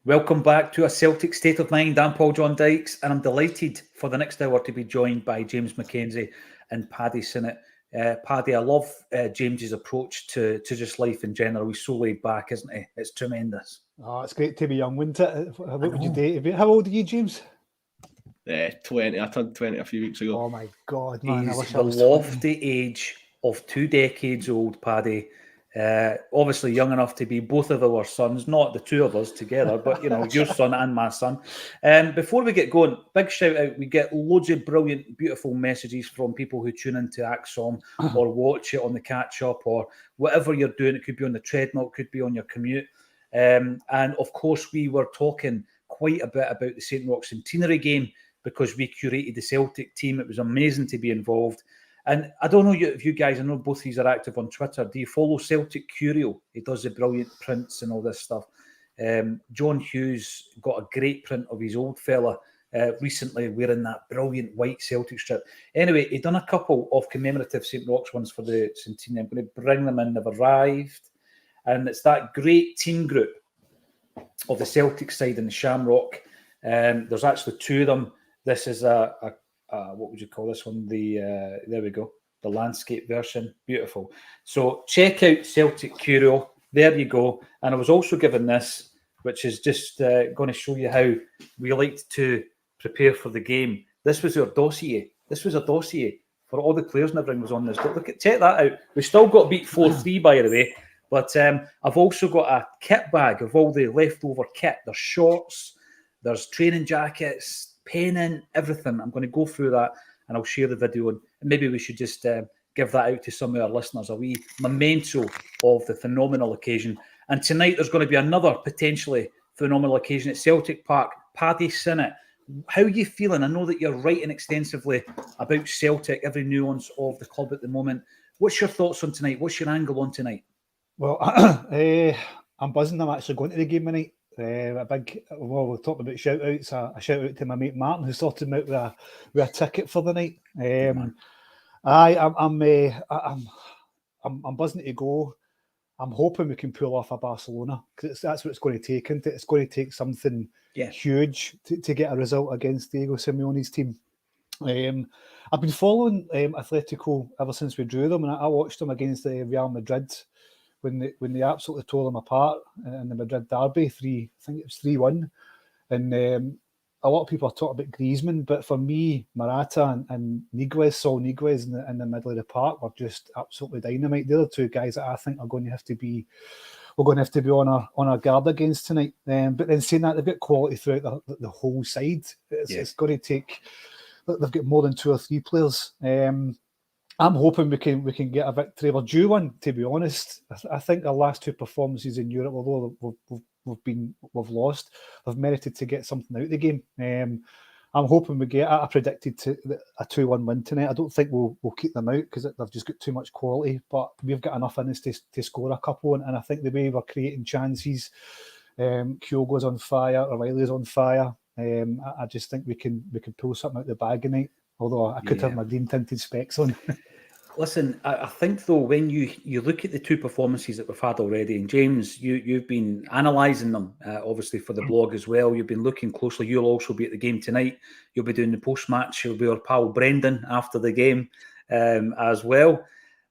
Welcome back to A Celtic State of Mind. I'm Paul John Dykes, and I'm delighted for the next hour to be joined by James Mackenzie and Paddy Sinnott. Paddy, I love James's approach to just life in general. He's so laid back, isn't he? It's tremendous. Oh, it's great to be young, wouldn't it? What would you do? How old are you, James? 20. I turned 20 a few weeks ago. Oh my God, man! He's the lofty age of 2 decades old, Paddy. Obviously young enough to be both of our sons, not the two of us together, but your son and my son. Before we get going, big shout out. We get loads of brilliant, beautiful messages from people who tune into Acsom or watch it on the catch up or whatever you're doing. It could be on the treadmill, it could be on your commute. And of course, we were talking quite a bit about the St. Roch centenary game because we curated the Celtic team. It was amazing to be involved. And I don't know if you guys, I know both of you are active on Twitter. Do you follow Celtic Curio? He does the brilliant prints and all this stuff. John Hughes got a great print of his old fella recently wearing that brilliant white Celtic strip. Anyway, he done a couple of commemorative St. Roch ones for the centenary. I'm going to bring them in. They've arrived. And it's that great team group of the Celtic side and the Shamrock. There's actually 2 of them. This is what would you call this one? There we go. The landscape version. Beautiful. So check out Celtic Curio. There you go. And I was also given this, which is just going to show you how we liked to prepare for the game. This was our dossier. This was a dossier for all the players and everything was on this. Check that out. We still got beat 4-3, by the way. But I've also got a kit bag of all the leftover kit. There's shorts, there's training jackets, penning, everything. I'm going to go through that and I'll share the video. And maybe we should just give that out to some of our listeners, a wee memento of the phenomenal occasion. And tonight there's going to be another potentially phenomenal occasion at Celtic Park. Paddy Sinnott, how are you feeling? I know that you're writing extensively about Celtic, every nuance of the club at the moment. What's your thoughts on tonight? What's your angle on tonight? Well, I'm buzzing. I'm actually going to the game tonight. We're talking about shout outs. A shout out to my mate Martin who sorted me out with a ticket for the night. I'm buzzing to go. I'm hoping we can pull off a Barcelona because that's what it's going to take. Isn't it? It's going to take something huge to get a result against Diego Simeone's team. I've been following Atletico ever since we drew them, and I watched them against Real Madrid when they absolutely tore them apart in the Madrid derby. I think it was 3-1, and a lot of people are talking about Griezmann, but for me, Morata and Saul Niguez in the middle of the park were just absolutely dynamite. They're the 2 guys that I think we're going to have to be on our guard against tonight. But then saying that, they've got quality throughout the whole side. It's going to take. They've got more than 2 or 3 players. I'm hoping we can get a victory. We're due one, to be honest. I think our last 2 performances in Europe, although we've lost, have merited to get something out of the game. I'm hoping we get. I predicted a 2-1 win tonight. I don't think we'll keep them out because they've just got too much quality. But we've got enough in us to score a couple. And I think the way we're creating chances, Kyogo's on fire, O'Reilly's on fire. I just think we can pull something out the bag tonight. Although I could have my green tinted specs on. Listen, I think though when you look at the 2 performances that we've had already, and James, you've been analysing them obviously for the blog as well. You've been looking closely. You'll also be at the game tonight. You'll be doing the post-match. You'll be our pal Brendan after the game as well.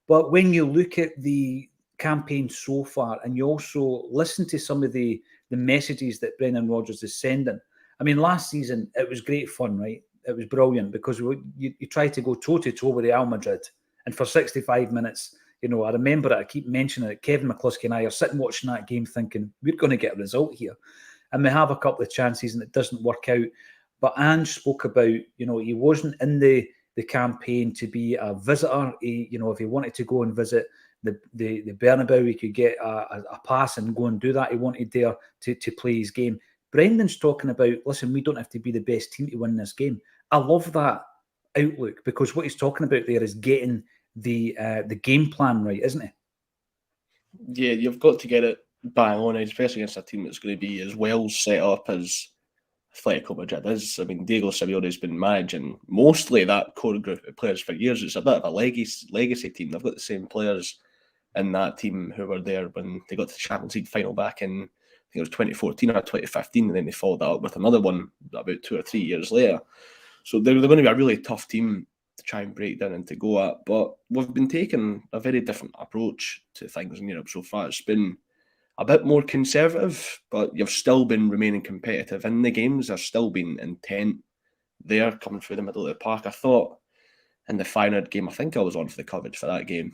But when you look at the campaign so far, and you also listen to some of the messages that Brendan Rodgers is sending. I mean, last season it was great fun, right? It was brilliant because you tried to go toe-to-toe with Real Madrid. And for 65 minutes, I remember it, I keep mentioning it, Kevin McCluskey and I are sitting watching that game thinking, we're going to get a result here. And we have a couple of chances and it doesn't work out. But Ange spoke about, he wasn't in the campaign to be a visitor. If he wanted to go and visit the Bernabeu, he could get a pass and go and do that. He wanted there to play his game. Brendan's talking about, listen, we don't have to be the best team to win this game. I love that outlook because what he's talking about there is getting the game plan right, isn't it? Yeah, you've got to get it bang on, especially against a team that's going to be as well set up as Atletico Madrid is. I mean, Diego Simeone's been managing mostly that core group of players for years. It's a bit of a legacy team. They've got the same players in that team who were there when they got to the Champions League final back in think it was 2014 or 2015, and then they followed that up with another one about 2 or 3 years later. So they're going to be a really tough team to try and break down and to go at. But we've been taking a very different approach to things in Europe so far. It's been a bit more conservative, but you've still been remaining competitive in the games. There's still been intent there coming through the middle of the park. I thought in the Feyenoord game, I think I was on for the coverage for that game,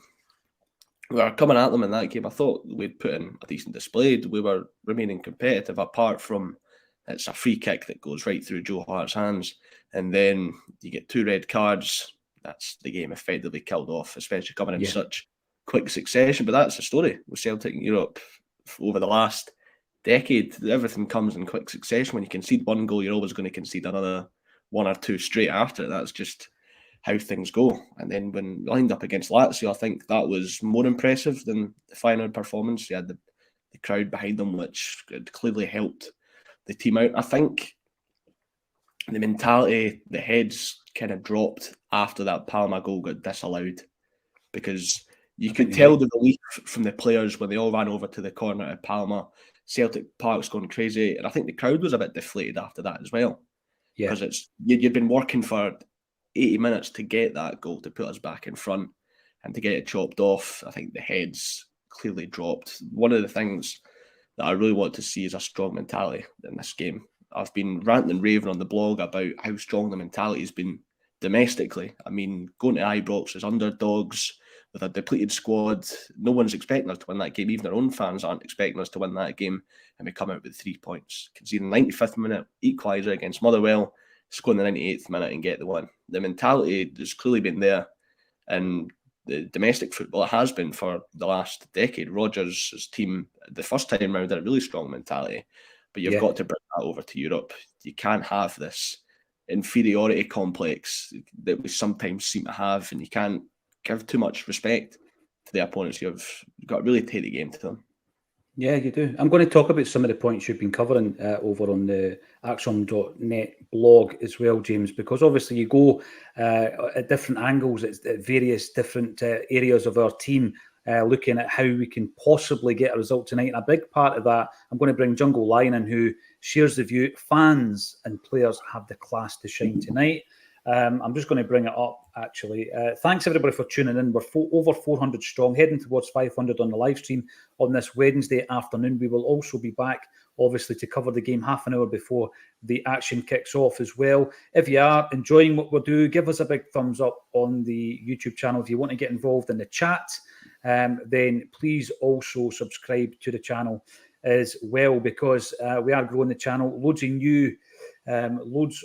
we were coming at them in that game. I thought we'd put in a decent display. We were remaining competitive, apart from it's a free kick that goes right through Joe Hart's hands, and then you get 2 red cards. That's the game effectively killed off, especially coming in such quick succession. But that's the story with Celtic in Europe over the last decade. Everything comes in quick succession. When you concede one goal, you're always going to concede another 1 or 2 straight after. That's just how things go. And then when lined up against Lazio, I think that was more impressive than the Feyenoord performance. You had the crowd behind them, which had clearly helped the team out. I think the mentality, the heads kind of dropped after that Palma goal got disallowed, because you could tell the relief from the players when they all ran over to the corner at Palma. Celtic Park's going crazy, and I think the crowd was a bit deflated after that as well, because you'd been working for 80 minutes to get that goal to put us back in front, and to get it chopped off. I think the heads clearly dropped. One of the things that I really want to see is a strong mentality in this game. I've been ranting and raving on the blog about how strong the mentality has been domestically. I mean, going to Ibrox as underdogs with a depleted squad, no one's expecting us to win that game. Even our own fans aren't expecting us to win that game, and we come out with 3 points. Conceding 95th minute equaliser against Motherwell, score in the 98th minute and get the win. The mentality has clearly been there, and the domestic football, it has been for the last decade. Rodgers' team, the first time round, had a really strong mentality, but you've got to bring that over to Europe. You can't have this inferiority complex that we sometimes seem to have, and you can't give too much respect to the opponents. You've got to really take the game to them. Yeah, you do. I'm going to talk about some of the points you've been covering over on the Acsom.net blog as well, James, because obviously you go at different angles at various different areas of our team, looking at how we can possibly get a result tonight. And a big part of that, I'm going to bring Jungle Lion in, who shares the view fans and players have the class to shine tonight. I'm just going to bring it up, actually. Thanks, everybody, for tuning in. We're over 400 strong, heading towards 500 on the live stream on this Wednesday afternoon. We will also be back, obviously, to cover the game half an hour before the action kicks off as well. If you are enjoying what we do, give us a big thumbs up on the YouTube channel. If you want to get involved in the chat, then please also subscribe to the channel as well, because we are growing the channel. Loads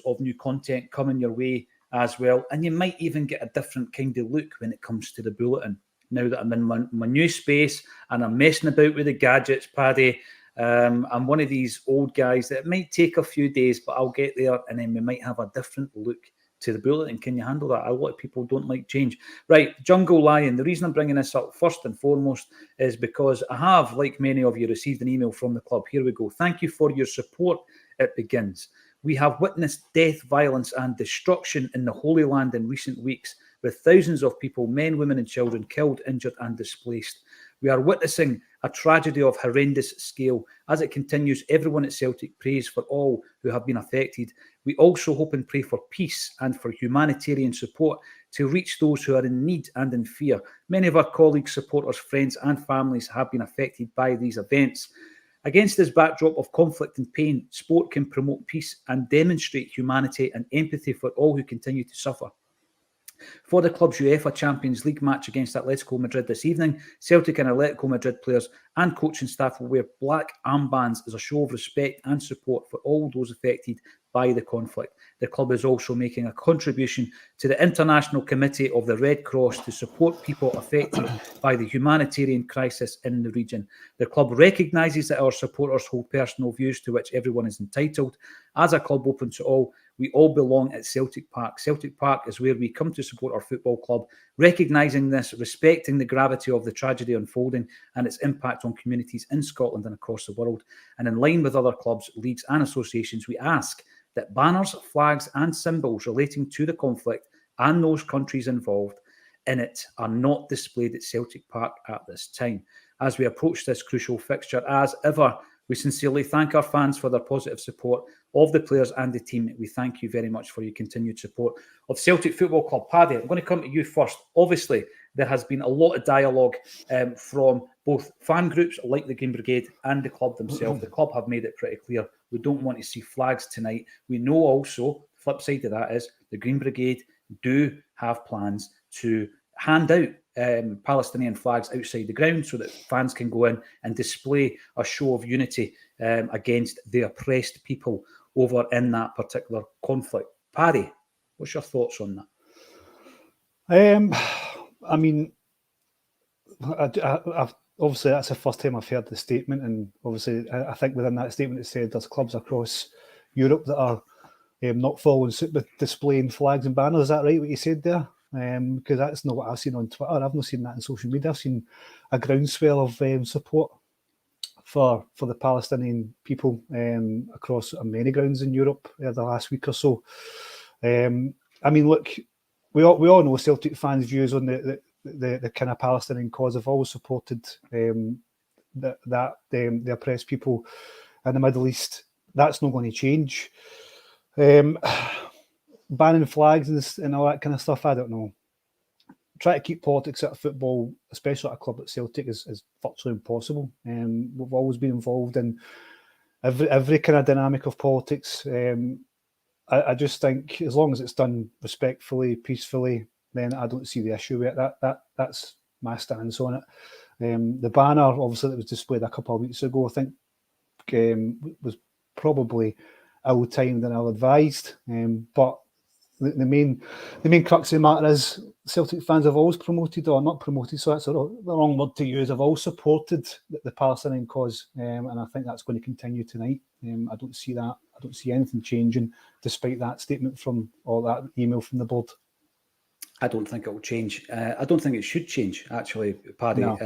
of new content coming your way as well, and you might even get a different kind of look when it comes to the bulletin. Now that I'm in my new space and I'm messing about with the gadgets, Paddy, I'm one of these old guys that it might take a few days, but I'll get there, and then we might have a different look to the bulletin. Can you handle that? A lot of people don't like change. Right, Jungle Lion, the reason I'm bringing this up first and foremost is because I have, like many of you, received an email from the club. Here we go. Thank you for your support. It begins. We have witnessed death, violence and destruction in the Holy Land in recent weeks, with thousands of people, men, women and children, killed, injured and displaced. We are witnessing a tragedy of horrendous scale. As it continues, everyone at Celtic prays for all who have been affected. We also hope and pray for peace and for humanitarian support to reach those who are in need and in fear. Many of our colleagues, supporters, friends and families have been affected by these events. Against this backdrop of conflict and pain, sport can promote peace and demonstrate humanity and empathy for all who continue to suffer. For the club's UEFA Champions League match against Atletico Madrid this evening, Celtic and Atletico Madrid players and coaching staff will wear black armbands as a show of respect and support for all those affected by the conflict. The club is also making a contribution to the International Committee of the Red Cross to support people affected by the humanitarian crisis in the region. The club recognises that our supporters hold personal views to which everyone is entitled. As a club open to all, we all belong at Celtic Park. Celtic Park is where we come to support our football club, recognising this, respecting the gravity of the tragedy unfolding and its impact on communities in Scotland and across the world. And in line with other clubs, leagues and associations, we ask that banners, flags and symbols relating to the conflict and those countries involved in it are not displayed at Celtic Park at this time. As we approach this crucial fixture, as ever, We sincerely thank our fans for their positive support of the players and the team. We thank you very much for your continued support of Celtic Football Club. Paddy, I'm going to come to you first. Obviously, there has been a lot of dialogue from both fan groups like the Green Brigade and the club themselves. The club have made it pretty clear we don't want to see flags tonight. We know also, the flip side of that is, the Green Brigade do have plans to hand out Palestinian flags outside the ground so that fans can go in and display a show of unity against the oppressed people over in that particular conflict. Paddy, what's your thoughts on that? I mean, I've obviously that's the first time I've heard the statement, and obviously I think within that statement it said there's clubs across Europe that are not following suit with displaying flags and banners. Is that right, what you said there? Because that's not what I've seen on Twitter. I've not seen that in social media. I've seen a groundswell of support for the Palestinian people across many grounds in Europe the last week or so. I mean, look, we all know Celtic fans' views on the kind of Palestinian cause. Have always supported the oppressed people in the Middle East. That's not going to change. Banning flags and all that kind of stuff, I don't know. Try to keep politics out of football, especially at a club like Celtic, is virtually impossible. We've always been involved in every kind of dynamic of politics. I just think as long as it's done respectfully, peacefully, then I don't see the issue with it. That's my stance on it. The banner, obviously, that was displayed a couple of weeks ago, I think was probably ill-timed and ill-advised. But the main crux of the matter is Celtic fans have always promoted, or not promoted, so that's the wrong word to use, have always supported the Palestinian cause, and I think that's going to continue tonight. I don't see that. I don't see anything changing despite that statement from, or that email from the board. I don't think it will change. I don't think it should change, actually, Paddy. No.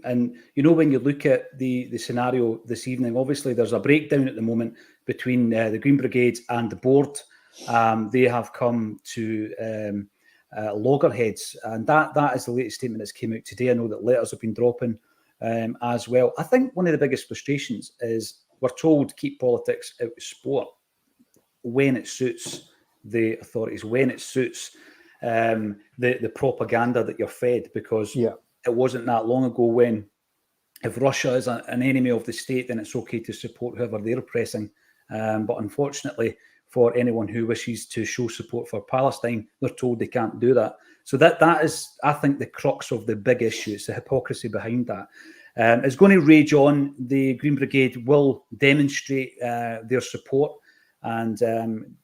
And, you know, when you look at the scenario this evening, obviously there's a breakdown at the moment between the Green Brigade and the board. They have come to loggerheads, and that is the latest statement that's came out today. I know that letters have been dropping as well. I think one of the biggest frustrations is we're told keep politics out of sport when it suits the authorities, when it suits the propaganda that you're fed, because it wasn't that long ago when if Russia is an enemy of the state, then it's okay to support whoever they're oppressing. But unfortunately, for anyone who wishes to show support for Palestine, they're told they can't do that. So that is, I think, the crux of the big issue. It's the hypocrisy behind that. It's going to rage on. The Green Brigade will demonstrate their support, and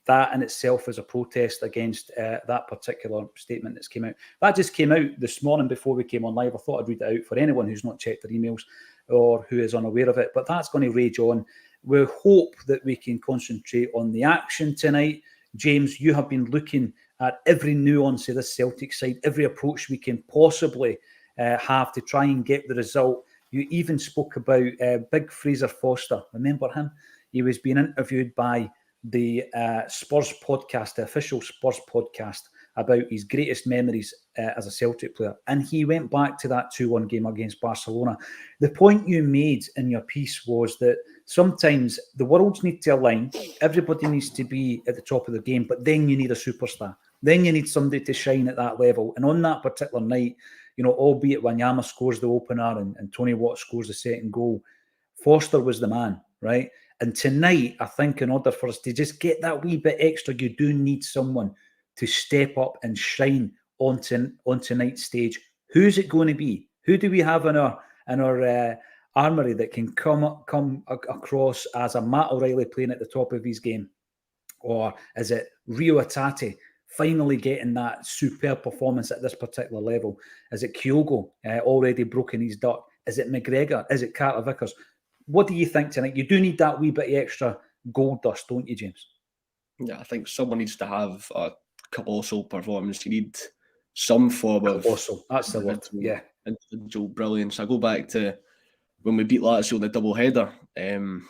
that in itself is a protest against that particular statement that's came out. That just came out this morning before we came on live. I thought I'd read it out for anyone who's not checked their emails or who is unaware of it, but that's going to rage on. We hope that we can concentrate on the action tonight. James, you have been looking at every nuance of this Celtic side, every approach we can possibly have to try and get the result. You even spoke about Big Fraser Foster. Remember him? He was being interviewed by the Spurs podcast, the official Spurs podcast, about his greatest memories as a Celtic player. And he went back to that 2-1 game against Barcelona. The point you made in your piece was that sometimes the worlds need to align. Everybody needs to be at the top of the game, but then you need a superstar. Then you need somebody to shine at that level. And on that particular night, you know, albeit Wanyama scores the opener and Tony Watt scores the second goal, Foster was the man, right? And tonight, I think in order for us to just get that wee bit extra, you do need someone to step up and shine on tonight's stage. Who's it going to be? Who do we have in our armoury that can come across as a Matt O'Reilly playing at the top of his game? Or is it Rio Atati finally getting that superb performance at this particular level? Is it Kyogo already broken his duck? Is it McGregor? Is it Carter Vickers? What do you think tonight? You do need that wee bit extra gold dust, don't you, James? Yeah, I think someone needs to have a colossal performance. You need some form of colossal. That's the word. Yeah, individual brilliance. I go back to when we beat Lazio in the double header in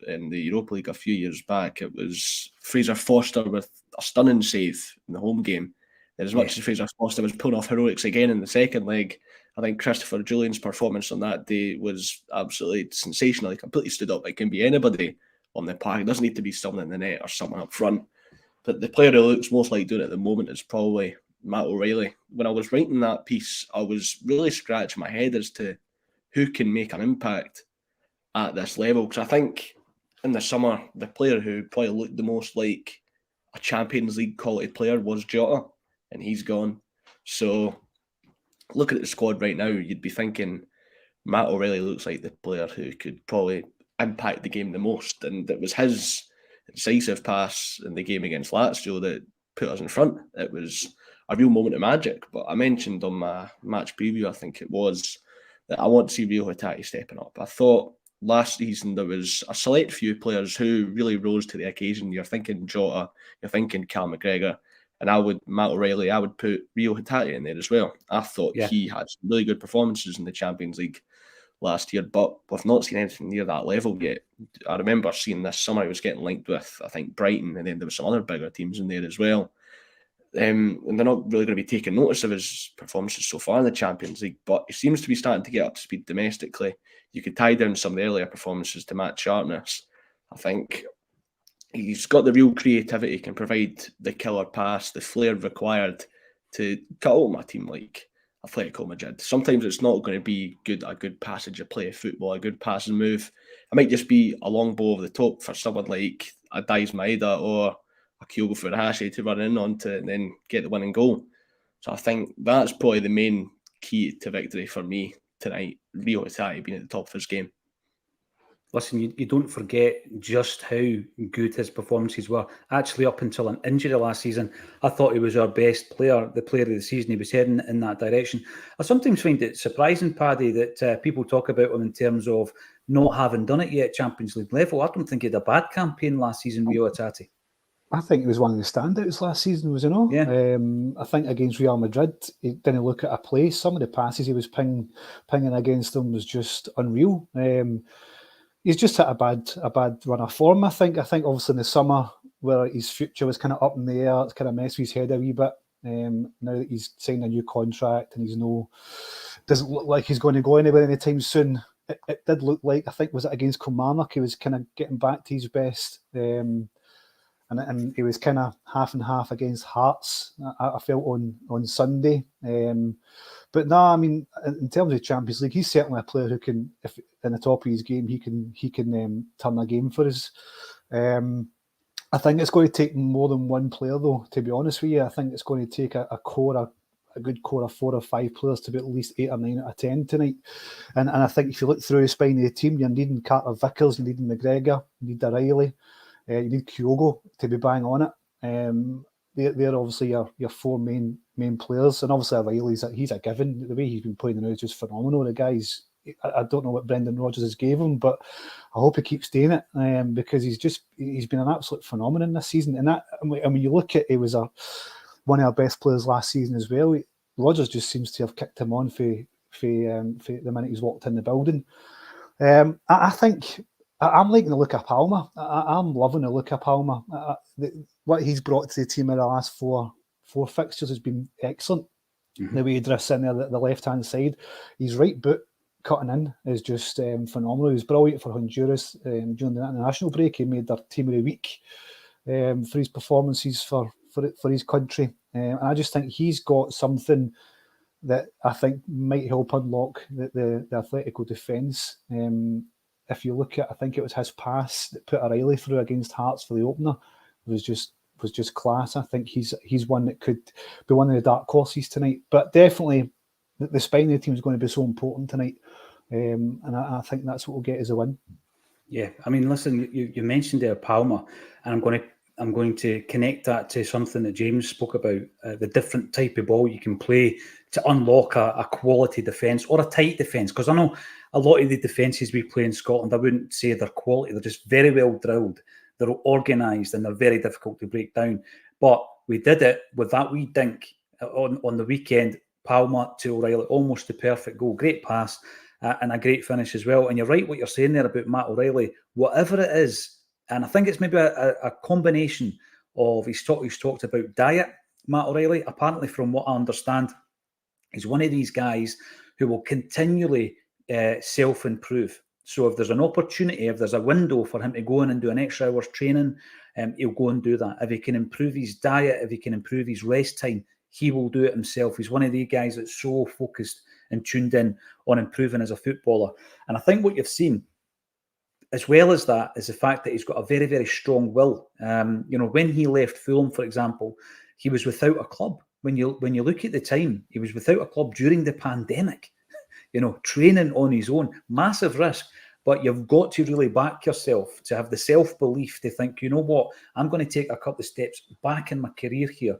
the Europa League a few years back. It was Fraser Foster with a stunning save in the home game. And as much as Fraser Foster was pulling off heroics again in the second leg, I think Christopher Julian's performance on that day was absolutely sensational. He completely stood up. It can be anybody on the park. It doesn't need to be someone in the net or someone up front. But the player who looks most like doing it at the moment is probably Matt O'Reilly. When I was writing that piece, I was really scratching my head as to who can make an impact at this level. Because I think in the summer, the player who probably looked the most like a Champions League quality player was Jota, and he's gone. So looking at the squad right now, you'd be thinking Matt O'Reilly looks like the player who could probably impact the game the most. And it was his decisive pass in the game against Lazio that put us in front. It was a real moment of magic. But I mentioned on my match preview, I think it was, that I want to see Rio Hatate stepping up. I thought last season there was a select few players who really rose to the occasion. You're thinking Jota, you're thinking Cal McGregor, and Matt O'Reilly, I would put Rio Hatate in there as well. I thought he had some really good performances in the Champions League last year, but we've not seen anything near that level yet. I remember seeing this summer he was getting linked with, I think, Brighton, and then there were some other bigger teams in there as well. And they're not really going to be taking notice of his performances so far in the Champions League, but he seems to be starting to get up to speed domestically. You could tie down some of the earlier performances to Matt Sharpness. I think he's got the real creativity, can provide the killer pass, the flair required to cut open a team like Atletico Madrid. Sometimes it's not going to be a good passage of play of football, a good pass and move. It might just be a long ball over the top for someone like a Daiz Maeda or a Kyogo Furuhashi to run in onto and then get the winning goal. So I think that's probably the main key to victory for me tonight, Rio Hatate being at the top of his game. Listen, you don't forget just how good his performances were. Actually, up until an injury last season, I thought he was our best player, the player of the season. He was heading in that direction. I sometimes find it surprising, Paddy, that people talk about him in terms of not having done it yet, Champions League level. I don't think he had a bad campaign last season, Rio Hatate. I think he was one of the standouts last season, was he not? Yeah. I think against Real Madrid, he didn't look at a play. Some of the passes he was pinging against them was just unreal. He's just hit a bad run of form, I think. I think obviously in the summer, where his future was kind of up in the air, it's kind of messed his head a wee bit. Now that he's signed a new contract and doesn't look like he's going to go anywhere anytime soon. It did look like, I think, was it against Kilmarnock, he was kind of getting back to his best. And he was kind of half and half against Hearts, I felt on Sunday. But no, I mean, in terms of Champions League, he's certainly a player who can, if in the top of his game, he can turn a game for us. I think it's going to take more than one player, though, to be honest with you. I think it's going to take a good core of 4 or 5 players to be at least 8 or 9 out of 10 tonight. And I think if you look through the spine of the team, you're needing Carter Vickers, you need McGregor, you need O'Reilly. You need Kyogo to be bang on it. They're obviously your 4 main players, and obviously O'Reilly's he's a given. The way he's been playing now is just phenomenal. The guy's, I don't know what Brendan Rodgers has gave him, but I hope he keeps doing it because he's been an absolute phenomenon this season. And when you look at, he was one of our best players last season as well. Rodgers just seems to have kicked him on for the minute he's walked in the building. I think. I'm liking the look of Palmer. I'm loving the look of Palmer. What he's brought to the team in the last four fixtures has been excellent. Mm-hmm. The way he drifts in there, the left-hand side. His right boot cutting in is just phenomenal. He was brilliant for Honduras during the international break. He made their team of the week for his performances for his country. And I just think he's got something that I think might help unlock the Atletico defence. If you look at, I think it was his pass that put O'Reilly through against Hearts for the opener, was just class. I think he's one that could be one of the dark horses tonight. But definitely, the spine of the team is going to be so important tonight, and I think that's what will get us a win. Yeah, I mean, listen, you mentioned there Palmer, and I'm going to connect that to something that James spoke about, the different type of ball you can play to unlock a quality defence or a tight defence. Because I know a lot of the defences we play in Scotland, I wouldn't say they're quality. They're just very well drilled. They're organised and they're very difficult to break down. But we did it with that wee dink on the weekend. Palmer to O'Reilly, almost the perfect goal. Great pass and a great finish as well. And you're right what you're saying there about Matt O'Reilly. Whatever it is, and I think it's maybe a combination of, he's talked about diet, Matt O'Reilly. Apparently, from what I understand, he's one of these guys who will continually self-improve. So if there's an opportunity, if there's a window for him to go in and do an extra hour's training, he'll go and do that. If he can improve his diet, if he can improve his rest time, he will do it himself. He's one of the guys that's so focused and tuned in on improving as a footballer. And I think what you've seen, as well as that, is the fact that he's got a very, very strong will. When he left Fulham, for example, he was without a club. When you look at the time, he was without a club during the pandemic, training on his own, massive risk. But you've got to really back yourself, to have the self-belief to think, you know what, I'm going to take a couple of steps back in my career here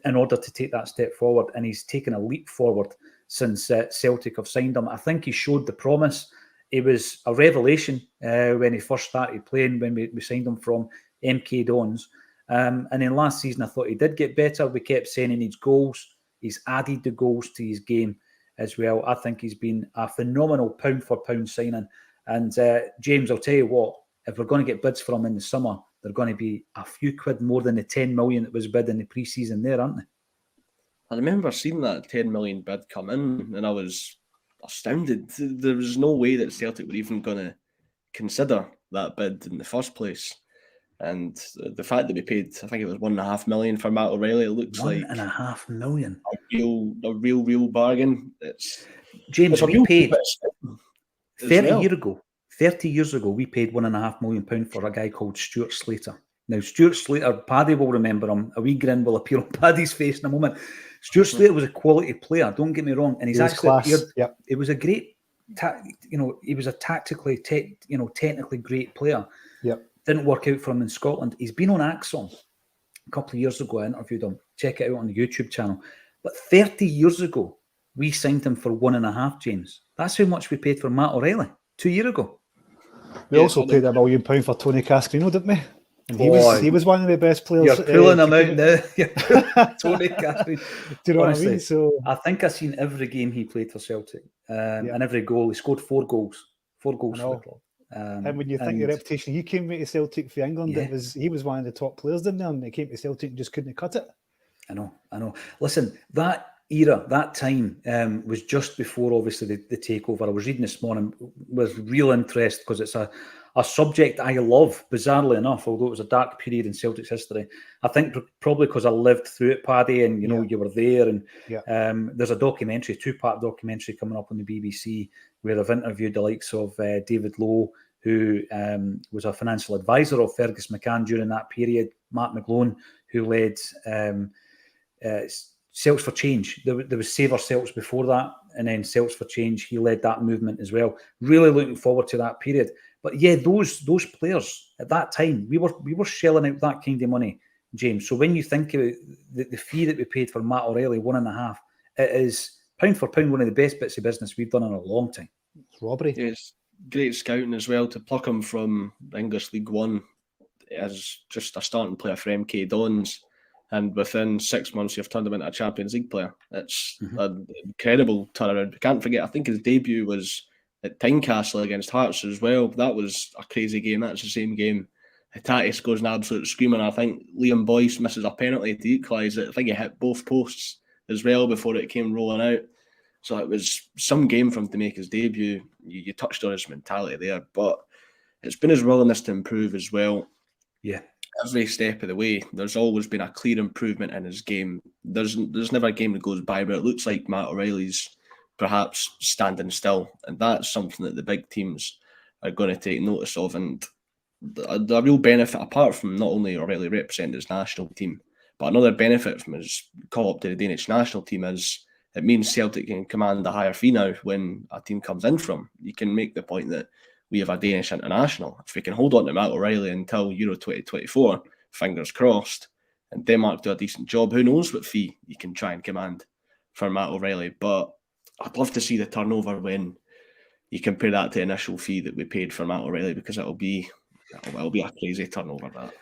in order to take that step forward. And he's taken a leap forward since Celtic have signed him. I think he showed the promise. It was a revelation when he first started playing, when we signed him from MK Dons. And then last season, I thought he did get better. We kept saying he needs goals. He's added the goals to his game as well. I think he's been a phenomenal pound-for-pound signing. And James, I'll tell you what, if we're going to get bids for him in the summer, they're going to be a few quid more than the 10 million that was bid in the pre-season there, aren't they? I remember seeing that 10 million bid come in, and I was astounded. There was no way that Celtic were even going to consider that bid in the first place. And the fact that we paid, I think it was $1.5 million for Matt O'Reilly, it looks like $1.5 million. A real bargain. James, we paid 30 years ago, we paid £1.5 million for a guy called Stuart Slater. Now, Stuart Slater, Paddy will remember him. A wee grin will appear on Paddy's face in a moment. Stuart Slater was a quality player, don't get me wrong. And he's actually appeared, it was a great, he was a tactically, technically great player. Yep. Didn't work out for him in Scotland. He's been on Acsom a couple of years ago. I interviewed him. Check it out on the YouTube channel. But 30 years ago, we signed him for 1.5, James. That's how much we paid for Matt O'Reilly 2 years ago. We also paid £1 million for Tony Cascarino, didn't we? And he was one of the best players. You're pulling him out now. Tony Cascarino. Do you know Honestly, what I mean? So I think I've seen every game he played for Celtic, and every goal. He scored 4 goals. 4 goals for the club. And when you think the reputation, he came to Celtic for England. He was one of the top players in there, and he came to Celtic and just couldn't cut it. I know. Listen, that era, that time was just before, obviously, the takeover. I was reading this morning with real interest because it's a subject I love, bizarrely enough, although it was a dark period in Celtic's history. I think probably because I lived through it, Paddy, and you were there. And there's a documentary, a 2-part documentary coming up on the BBC where they've interviewed the likes of David Lowe, who was a financial advisor of Fergus McCann during that period, Matt McGlone, who led Celts for Change. There was Save Our Celts before that, and then Celts for Change. He led that movement as well. Really looking forward to that period. But yeah, those players at that time, we were shelling out that kind of money, James. So when you think about the fee that we paid for Matt O'Reilly, 1.5, it is pound for pound one of the best bits of business we've done in a long time. It's robbery. Yes, great scouting as well to pluck him from English League One as just a starting player for MK Dons. And within 6 months, you've turned him into a Champions League player. It's an incredible turnaround. We can't forget, I think his debut was at Tynecastle against Hearts as well. That was a crazy game. That's the same game. Hatate scores an absolute screamer. I think Liam Boyce misses a penalty to equalise it. I think he hit both posts as well before it came rolling out. So it was some game for him to make his debut. You touched on his mentality there, but it's been his willingness to improve as well. Yeah. Every step of the way, there's always been a clear improvement in his game. There's never a game that goes by where it looks like Matt O'Reilly's perhaps standing still, and that's something that the big teams are going to take notice of. And the real benefit, apart from not only O'Reilly representing his national team, but another benefit from his call up to the Danish national team is it means Celtic can command a higher fee now when a team comes in from. You can make the point that we have a Danish international. If we can hold on to Matt O'Reilly until Euro 2024, fingers crossed, and Denmark do a decent job, who knows what fee you can try and command for Matt O'Reilly. But I'd love to see the turnover when you compare that to the initial fee that we paid for Matt O'Reilly, because it'll be a crazy turnover, that.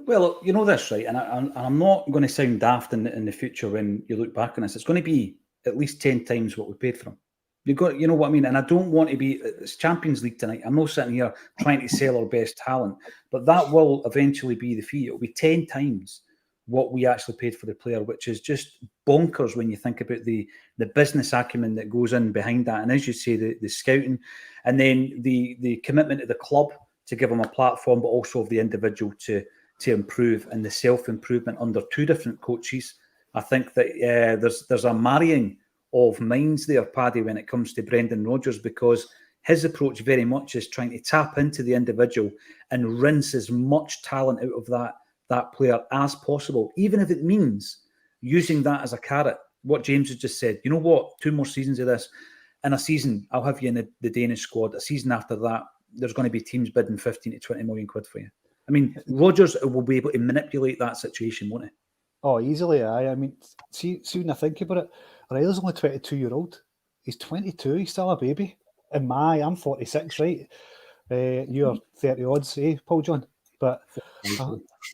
Well, you know this, right? And I'm not going to sound daft in the future when you look back on this. It's going to be at least 10 times what we paid for him. You know what I mean? And I don't want to be, it's Champions League tonight. I'm not sitting here trying to sell our best talent, but that will eventually be the fee. It'll be 10 times what we actually paid for the player, which is just bonkers when you think about the business acumen that goes in behind that. And as you say, the scouting, and then the commitment of the club to give him a platform, but also of the individual to improve, and the self-improvement under two different coaches. I think that there's a marrying of minds there, Paddy, when it comes to Brendan Rodgers, because his approach very much is trying to tap into the individual and rinse as much talent out of that player as possible, even if it means using that as a carrot. What James has just said, you know what, 2 more seasons of this. In a season, I'll have you in the Danish squad. A season after that, there's going to be teams bidding 15 to 20 million quid for you. I mean, Rodgers will be able to manipulate that situation, won't he? Oh, easily, aye. I mean, see when I think about it, Riley's only 22-year-old. He's 22, he's still a baby. And I'm 46, right? You're 30 odds, Paul John? But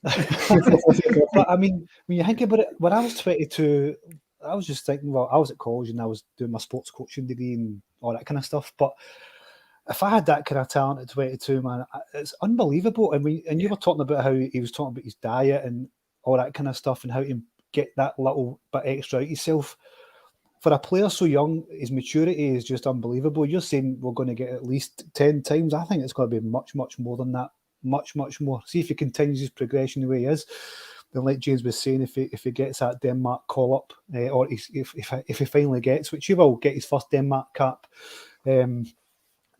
but I mean, when you think about it, when I was 22, I was just thinking, well, I was at college and I was doing my sports coaching degree and all that kind of stuff. But if I had that kind of talent at 22, man, it's unbelievable. And you were talking about how he was talking about his diet and all that kind of stuff and how to get that little bit extra out of yourself. For a player so young, his maturity is just unbelievable. You're saying we're going to get at least 10 times. I think it's going to be much, much more than that. Much, much more. See if he continues his progression the way he is. Then, like James was saying, if he gets that Denmark call up, or if he finally gets, which he will get his first Denmark cap, who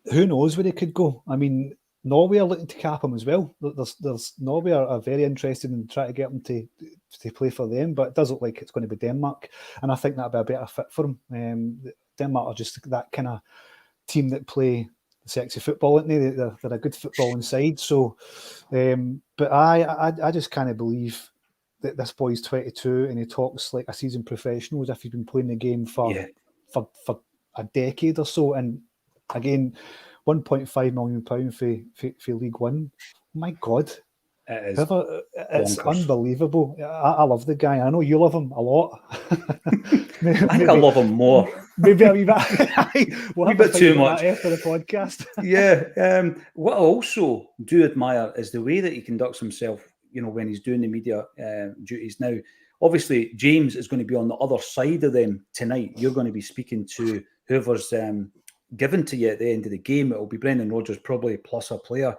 knows where he could go? I mean, Norway are looking to cap him as well. There's Norway are very interested in trying to get him to play for them, but it does look like it's going to be Denmark, and I think that'd be a better fit for him. Denmark are just that kind of team that play sexy football, aren't they? They're a good footballing side. So, but I just can't believe that this boy's 22 and he talks like a seasoned professional as if he's been playing the game for a decade or so. And again, £1.5 million for League One. My God. It's unbelievable. I love the guy. I know you love him a lot. I think I love him more. Maybe a wee bit too much after the podcast. What I also do admire is the way that he conducts himself, when he's doing the media duties. Now, obviously, James is going to be on the other side of them tonight. You're going to be speaking to whoever's given to you at the end of the game. It will be Brendan Rodgers, probably plus a player,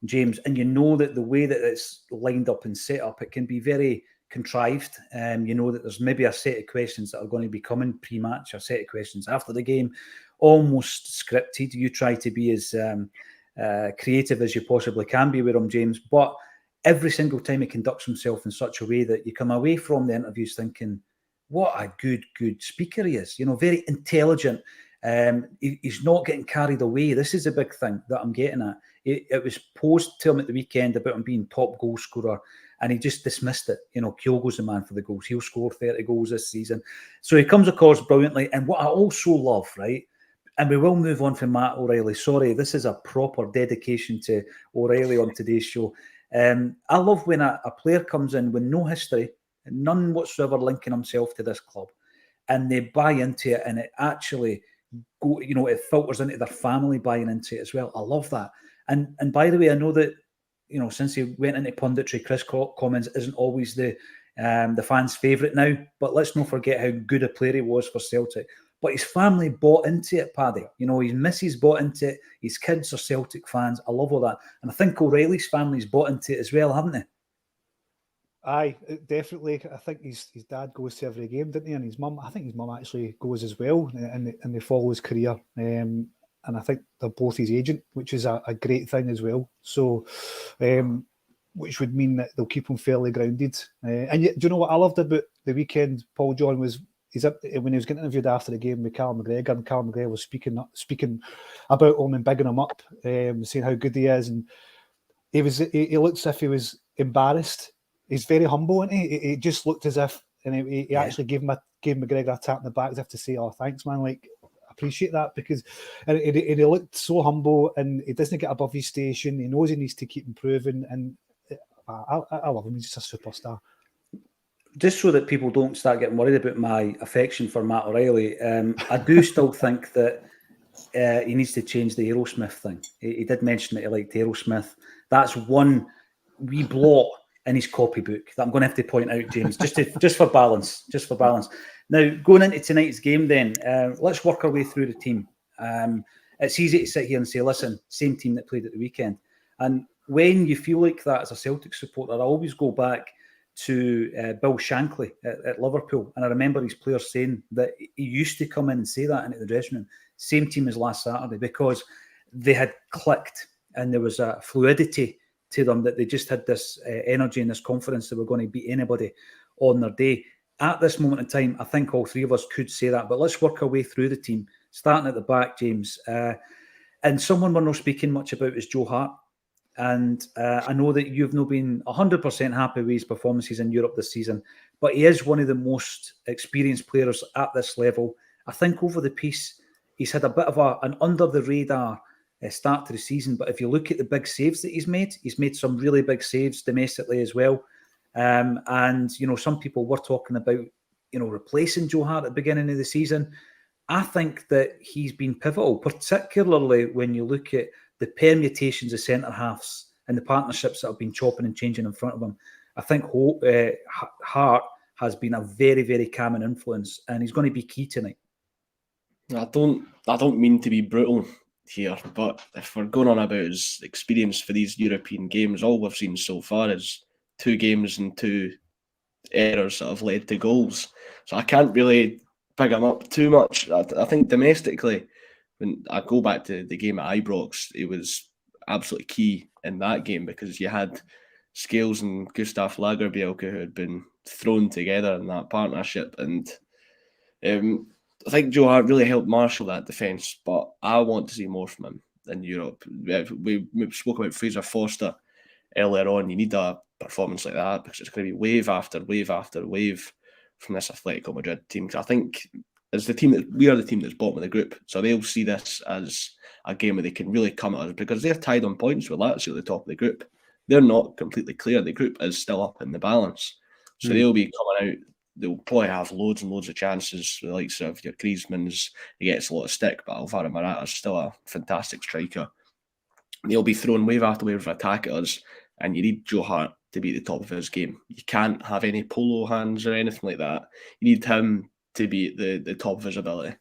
James, and you know that the way that it's lined up and set up, it can be very contrived. You know that there's maybe a set of questions that are going to be coming pre-match, a set of questions after the game, almost scripted. You try to be as creative as you possibly can be with him, James, but every single time he conducts himself in such a way that you come away from the interviews thinking, what a good speaker he is. Very intelligent. He's not getting carried away. This is a big thing that I'm getting at. It was posed to him at the weekend about him being top goal scorer, and he just dismissed it. Kyogo's the man for the goals. He'll score 30 goals this season. So he comes across brilliantly. And what I also love, right, and we will move on from Matt O'Reilly. Sorry, this is a proper dedication to O'Reilly on today's show. I love when a player comes in with no history, none whatsoever linking himself to this club, and they buy into it, and it actually it filters into their family buying into it as well. I love that. And by the way, I know that since he went into punditry, Chris Commons isn't always the fans' favourite now. But let's not forget how good a player he was for Celtic. But his family bought into it, Paddy. His missus bought into it. His kids are Celtic fans. I love all that, and I think O'Reilly's family's bought into it as well, haven't they? Aye, definitely. I think his dad goes to every game, didn't he? And his mum, I think his mum actually goes as well, and they follow his career. And I think they're both his agent, which is a great thing as well. So, which would mean that they'll keep him fairly grounded. And yet, do you know what I loved about the weekend, Paul John, was when he was getting interviewed after the game with Callum McGregor, and Callum McGregor was speaking about him and bigging him up, saying how good he is, and he looked as if he was embarrassed. He's very humble, isn't he? He just looked as if, and he actually gave McGregor a tap in the back as if to say, "Oh, thanks, man. Like, I appreciate that," because and he looked so humble, and he doesn't get above his station. He knows he needs to keep improving, and I love him. He's just a superstar. Just so that people don't start getting worried about my affection for Matt O'Reilly, I do still think that he needs to change the Aerosmith thing. He did mention that he liked Aerosmith. That's one wee blot in his copybook that I'm going to have to point out, James, just for balance. Now, going into tonight's game then, let's work our way through the team. It's easy to sit here and say, listen, same team that played at the weekend. And when you feel like that as a Celtic supporter, I always go back to Bill Shankly at Liverpool. And I remember his players saying that he used to come in and say that into the dressing room, same team as last Saturday, because they had clicked and there was a fluidity to them, that they just had this energy and this confidence that we're going to beat anybody on their day. At this moment in time, I think all three of us could say that, but let's work our way through the team, starting at the back, James. And someone we're not speaking much about is Joe Hart. And I know that you've not been 100% happy with his performances in Europe this season, but he is one of the most experienced players at this level. I think over the piece, he's had a bit of an under-the-radar start to the season, but if you look at the big saves that he's made some really big saves domestically as well. And, some people were talking about, replacing Joe Hart at the beginning of the season. I think that he's been pivotal, particularly when you look at the permutations of centre-halves and the partnerships that have been chopping and changing in front of him. I think Hart has been a very, very calming influence, and he's going to be key tonight. I don't mean to be brutal here, but if we're going on about his experience for these European games, all we've seen so far is 2 games and 2 errors that have led to goals. So I can't really pick him up too much. I think domestically, when I go back to the game at Ibrox, it was absolutely key in that game because you had Scales and Gustav Lagerbielke who had been thrown together in that partnership, and I think Joe Hart really helped marshal that defence, but I want to see more from him in Europe. We spoke about Fraser Forster earlier on. You need a performance like that because it's going to be wave after wave after wave from this Atletico Madrid team. Because I think as we are the team that's bottom of the group, so they'll see this as a game where they can really come at us because they're tied on points with Lazio at the top of the group. They're not completely clear. The group is still up in the balance. So they'll be coming out. They'll probably have loads and loads of chances. The likes of your Griezmann's, he gets a lot of stick, but Alvaro Morata's still a fantastic striker. They'll be throwing wave after wave of attack at us, and you need Joe Hart to be at the top of his game. You can't have any polo hands or anything like that. You need him to be at the top of his ability.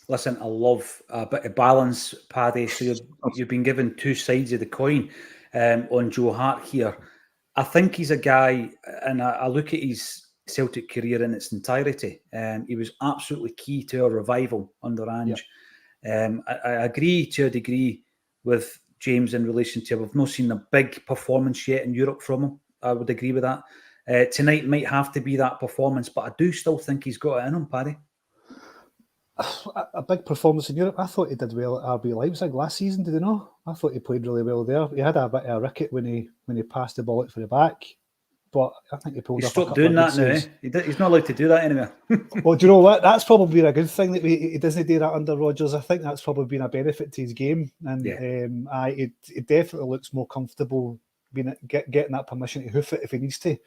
Listen, I love a bit of balance, Paddy. So you've been given 2 sides of the coin on Joe Hart here. I think he's a guy, and I look at his Celtic career in its entirety. He was absolutely key to our revival under Ange. Yep. I agree to a degree with James in relation to we've not seen a big performance yet in Europe from him. I would agree with that. Tonight might have to be that performance, but I do still think he's got it in him, Paddy. A big performance in Europe. I thought he did well at RB Leipzig last season, did he not? I thought he played really well there. He had a bit of a ricket when he passed the ball out for the back. But I think he pulled He's up stopped doing that now. He's not allowed to do that anymore. Well, do you know what? That's probably been a good thing that he doesn't do that under Rodgers. I think that's probably been a benefit to his game, and it definitely looks more comfortable getting that permission to hoof it if he needs to.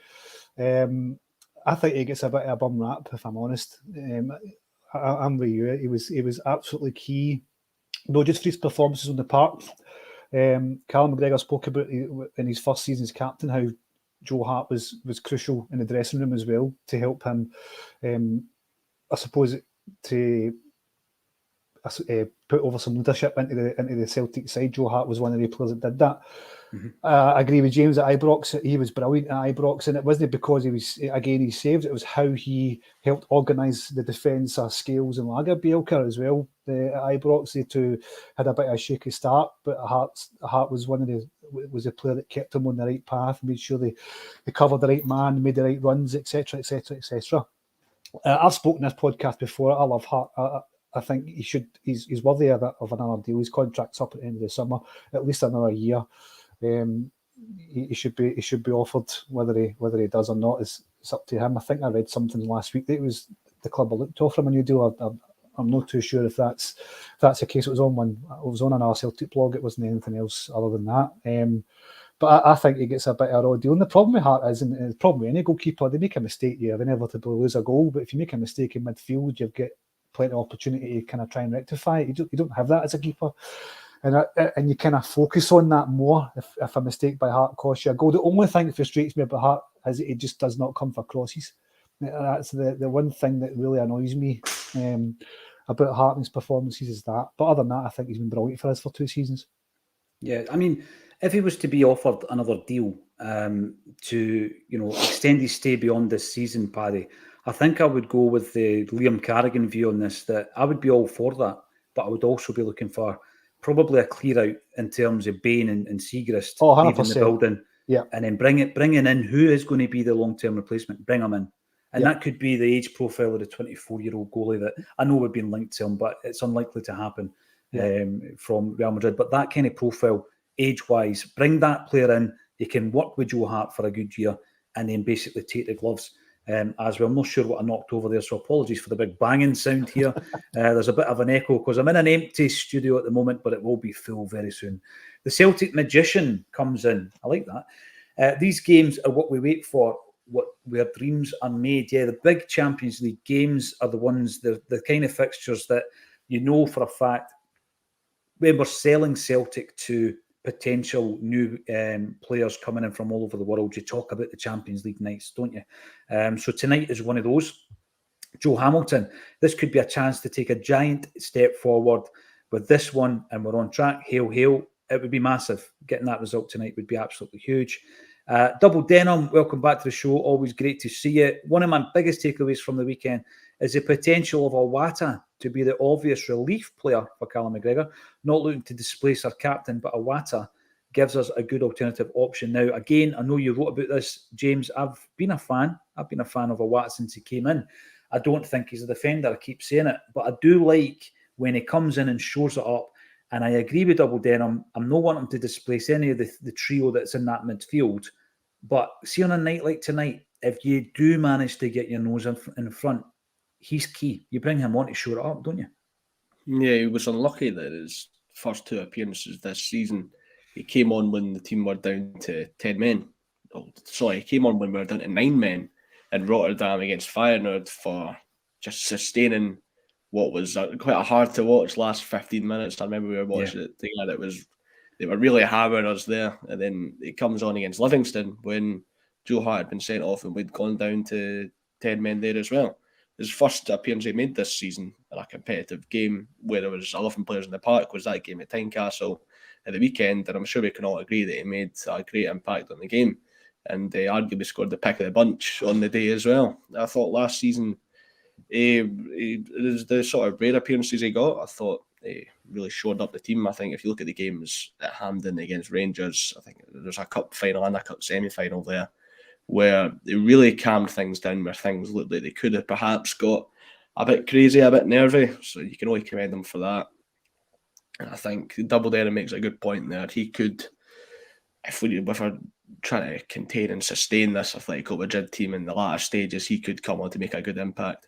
I think he gets a bit of a bum rap, if I'm honest. I'm with you. He was absolutely key, not just for his performances on the park. Callum McGregor spoke about in his first season as captain how Joe Hart was crucial in the dressing room as well to help him, I suppose, to put over some leadership into the Celtic side. Joe Hart was one of the players that did that. Mm-hmm. I agree with James at Ibrox. He was brilliant at Ibrox, and it wasn't because he saved. It was how he helped organise the defence of Scales and Lagerbielke as well. At Ibrox, they two had a bit of a shaky start, but Hart was was the player that kept them on the right path, made sure they covered the right man, made the right runs, etc., etc., etc. I've spoken this podcast before. I love Hart. I think he's worthy of another deal. His contract's up at the end of the summer, at least another year. He should be offered. Whether he does or not is up to him. I think I read something last week that it was the club looked to offer him a new deal. I'm not too sure if that's the case. It was on an Celtic blog. It wasn't anything else other than that. But I think he gets a bit of a raw deal. And the problem with Hart is, and the problem with any goalkeeper, they make a mistake, you inevitably lose a goal. But if you make a mistake in midfield, you get plenty of opportunity to kind of try and rectify it. You don't have that as a keeper. and you kind of focus on that more if a mistake by Hart costs you a goal. The only thing that frustrates me about Hart is that he just does not come for crosses. That's the one thing that really annoys me about Hart and his performances is that. But other than that, I think he's been brilliant for us for 2 seasons. Yeah, I mean, if he was to be offered another deal to, extend his stay beyond this season, Paddy, I think I would go with the Liam Carrigan view on this, that I would be all for that, but I would also be looking for probably a clear out in terms of Bain and Siegrist leaving the building, and then bringing in who is going to be the long-term replacement, bring him in. And that could be the age profile of the 24-year-old goalie that I know we've been linked to him, but it's unlikely to happen from Real Madrid. But that kind of profile, age-wise, bring that player in. He can work with Joe Hart for a good year and then basically take the gloves as well. I'm not sure what I knocked over there, so apologies for the big banging sound here. There's a bit of an echo because I'm in an empty studio at the moment, but it will be full very soon. The Celtic Magician comes in. I like that. These games are what we wait for, where dreams are made. Yeah, the big Champions League games are the ones, the kind of fixtures that you know for a fact when we're selling Celtic to potential new players coming in from all over the world. You talk about the Champions League nights, don't you? So tonight is one of those. Joe Hamilton, this could be a chance to take a giant step forward with this one, and we're on track. Hail, hail. It would be massive. Getting that result tonight would be absolutely huge. Double Denim, welcome back to the show. Always great to see you. One of my biggest takeaways from the weekend is the potential of Iwata to be the obvious relief player for Callum McGregor, not looking to displace our captain, but Iwata gives us a good alternative option. Now, again, I know you wrote about this, James. I've been a fan of Iwata since he came in. I don't think he's a defender, I keep saying it, but I do like when he comes in and shows it up. And I agree with Double Denim. I'm not wanting to displace any of the trio that's in that midfield. But see, on a night like tonight, if you do manage to get your nose in front, he's key. You bring him on to show it up, don't you? Yeah, he was unlucky that his first 2 appearances this season, he came on when the team were down to 10 men. He came on when we were down to 9 men in Rotterdam against Feyenoord for just sustaining what was quite a hard to watch last 15 minutes. I remember we were watching it together. They were really hammering us there. And then it comes on against Livingston when Joe Hart had been sent off and we'd gone down to 10 men there as well. His first appearance he made this season in a competitive game where there was 11 players in the park was that game at Tynecastle at the weekend. And I'm sure we can all agree that he made a great impact on the game. And arguably scored the pick of the bunch on the day as well. I thought last season, the sort of rare appearances he got, I thought he really showed up the team. I think if you look at the games at Hampden against Rangers, I think there's a cup final and a cup semi-final there where they really calmed things down, where things looked like they could have perhaps got a bit crazy, a bit nervy. So you can only commend them for that. And I think Double Denim makes a good point there. He could, if we're trying to contain and sustain this Atletico Madrid team in the latter stages, he could come on to make a good impact.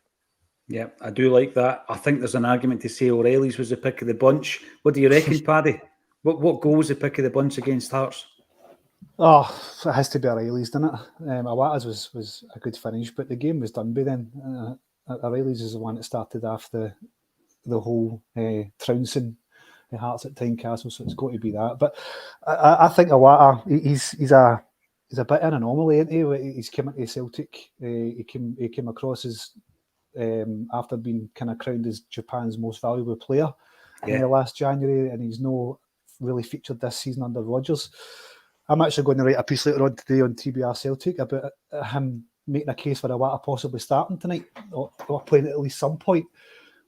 Yeah, I do like that. I think there's an argument to say O'Reilly's was the pick of the bunch. What do you reckon, Paddy? What goal was the pick of the bunch against Hearts? Oh, it has to be O'Reilly's, doesn't it? Iwata's was a good finish, but the game was done by then. O'Reilly's is the one that started off the whole trouncing the Hearts at Tynecastle, so it's got to be that. But I think Iwata, he's a bit of an anomaly, isn't he? He's come into Celtic. He came across as after being kind of crowned as Japan's most valuable player last January, and he's not really featured this season under Rodgers. I'm actually going to write a piece later on today on TBR Celtic about him making a case for Iwata possibly starting tonight or playing at least some point,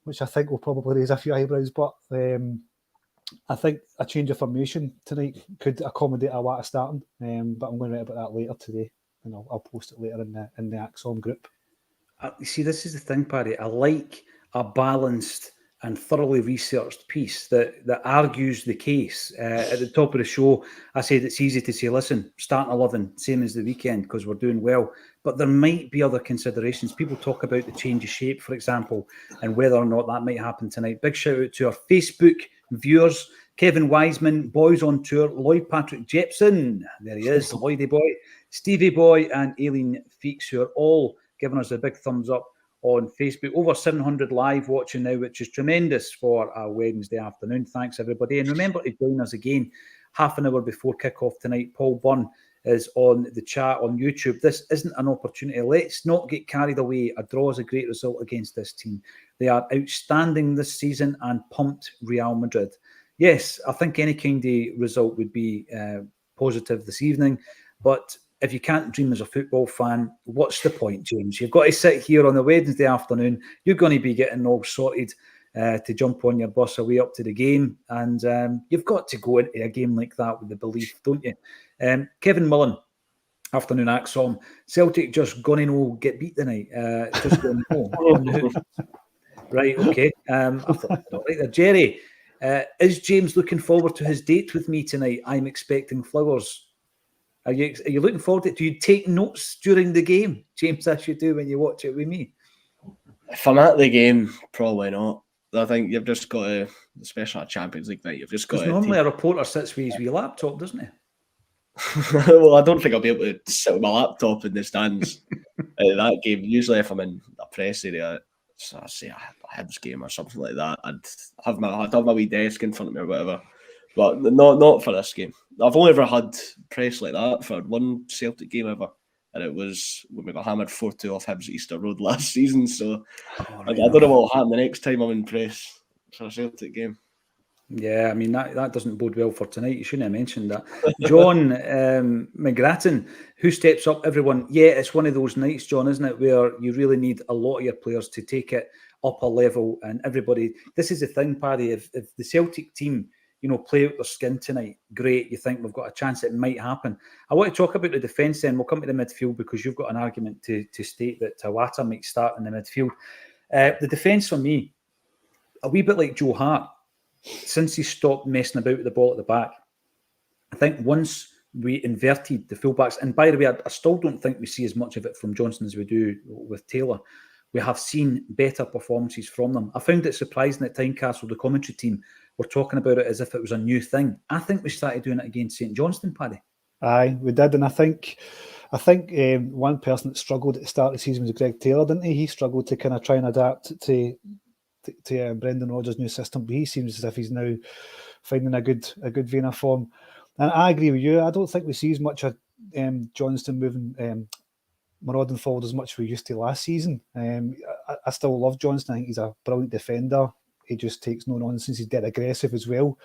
which I think will probably raise a few eyebrows. But I think a change of formation tonight could accommodate Iwata starting. But I'm going to write about that later today, and I'll post it later in the Acsom group. You see, this is the thing, Paddy. I like a balanced and thoroughly researched piece that argues the case. At the top of the show, I said it's easy to say, listen, starting 11, same as the weekend, because we're doing well. But there might be other considerations. People talk about the change of shape, for example, and whether or not that might happen tonight. Big shout out to our Facebook viewers, Kevin Wiseman, Boys on Tour, Lloyd Patrick Jepson, there he is, Lloydie Boy, Stevie Boy, and Aileen Feeks, who are all giving us a big thumbs up on Facebook. Over 700 live watching now, which is tremendous for a Wednesday afternoon. Thanks, everybody. And remember to join us again half an hour before kick-off tonight. Paul Byrne is on the chat on YouTube. This isn't an opportunity. Let's not get carried away. A draw is a great result against this team. They are outstanding this season and pumped Real Madrid. Yes, I think any kind of result would be positive this evening. But if you can't dream as a football fan, what's the point, James? You've got to sit here on a Wednesday afternoon. You're going to be getting all sorted to jump on your bus away up to the game. And you've got to go into a game like that with the belief, don't you? Kevin Mullen, afternoon Acsom. Celtic just going to get beat tonight. Just going on the hook. Right, okay. I thought, right there. Jerry, is James looking forward to his date with me tonight? I'm expecting flowers. Are you looking forward to it? Do you take notes during the game, James, as you do when you watch it with me? If I'm at the game, probably not. I think you've just got to, especially at Champions League night, you've just got to... Normally a reporter sits with his wee laptop, doesn't he? Well, I don't think I'll be able to sit with my laptop in the stands at that game. Usually if I'm in a press area, so I say a Hibs game or something like that, I'd have my wee desk in front of me or whatever. But not for this game. I've only ever had press like that for one Celtic game ever, and it was when we got hammered 4-2 off Hibs at Easter Road last season. So I don't know what will happen the next time I'm in press for a Celtic game. Yeah, I mean, that doesn't bode well for tonight. You shouldn't have mentioned that. John McGrattan, who steps up, everyone? Yeah, it's one of those nights, John, isn't it, where you really need a lot of your players to take it up a level, and everybody... This is the thing, Paddy, if the Celtic team, play out their skin tonight, great, you think we've got a chance it might happen. I want to talk about the defence then. We'll come to the midfield because you've got an argument to state that Tawata might start in the midfield. The defence for me, a wee bit like Joe Hart, since he stopped messing about with the ball at the back, I think once we inverted the fullbacks, and by the way, I still don't think we see as much of it from Johnson as we do with Taylor. We have seen better performances from them. I found it surprising at Tynecastle, the commentary team were talking about it as if it was a new thing. I think we started doing it against St Johnstone, Paddy. Aye, we did, and I think one person that struggled at the start of the season was Greg Taylor, didn't he? He struggled to kind of try and adapt to Brendan Rodgers' new system, but he seems as if he's now finding a good vein of form. And I agree with you. I don't think we see as much of Johnston moving marauding forward as much as we used to last season. I still love Johnston. I think he's a brilliant defender. He just takes no nonsense. He's dead aggressive as well.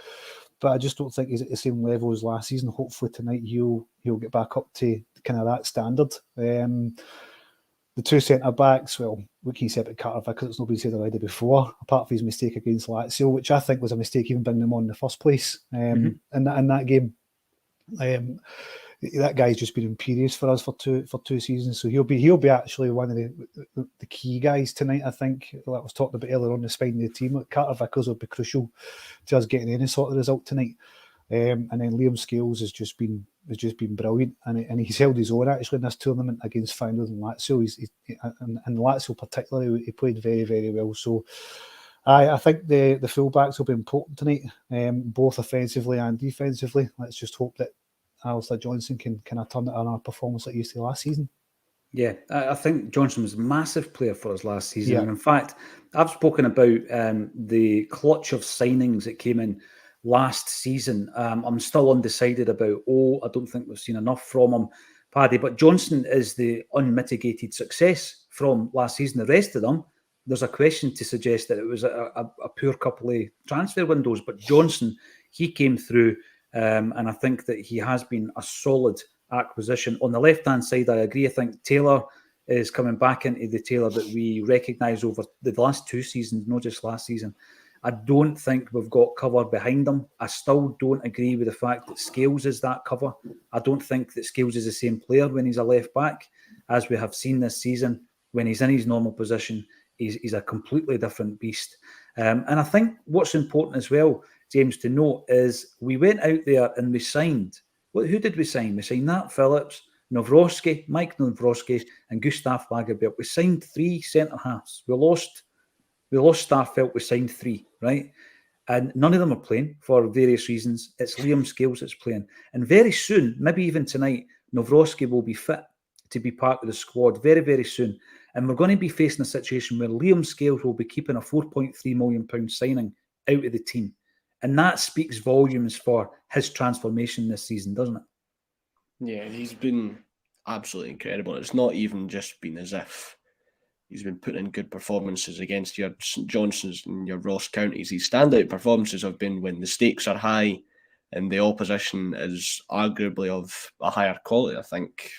But I just don't think he's at the same level as last season. Hopefully tonight he'll get back up to kind of that standard. The two centre-backs, well, what can you say about Carter Vickers? It's not been said already before, apart from his mistake against Lazio, which I think was a mistake even bringing him on in the first place. In that game, that guy's just been imperious for us for two seasons. So he'll be actually one of the key guys tonight. I think, like I was talking about earlier on, the spine of the team. Carter Vickers will be crucial to us getting any sort of result tonight. And then Liam Scales has just been brilliant, and he's held his own actually in this tournament against Feyenoord and Lazio. And Lazio particularly, he played very, very well. So I think the fullbacks will be important tonight, both offensively and defensively. Let's just hope that Alistair Johnson can kind of turn it on our performance like he used to last season. Yeah, I think Johnson was a massive player for us last season. Yeah. And in fact, I've spoken about the clutch of signings that came in last season. I'm still undecided about, I don't think we've seen enough from him, Paddy, but Johnson is the unmitigated success from last season. The rest of them, there's a question to suggest that it was a poor couple of transfer windows, but Johnson, he came through, and I think that he has been a solid acquisition. On the left-hand side, I agree. I think Taylor is coming back into the Taylor that we recognise over the last two seasons, not just last season. I don't think we've got cover behind him. I still don't agree with the fact that Scales is that cover. I don't think that Scales is the same player when he's a left back, as we have seen this season. When he's in his normal position, he's a completely different beast. And I think what's important as well, James, to note is we went out there and we signed. Who did we sign? We signed Nat Phillips, Mike Nawrocki, and Gustav Lagerbielke. We signed 3 centre-halves. We lost Starfelt, we signed 3, right? And none of them are playing for various reasons. It's Liam Scales that's playing. And very soon, maybe even tonight, Nawrocki will be fit to be part of the squad very, very soon. And we're going to be facing a situation where Liam Scales will be keeping a £4.3 million signing out of the team. And that speaks volumes for his transformation this season, doesn't it? Yeah, he's been absolutely incredible. It's not even just been as if he's been putting in good performances against your St Johnstones and your Ross counties. His standout performances have been when the stakes are high and the opposition is arguably of a higher quality. I think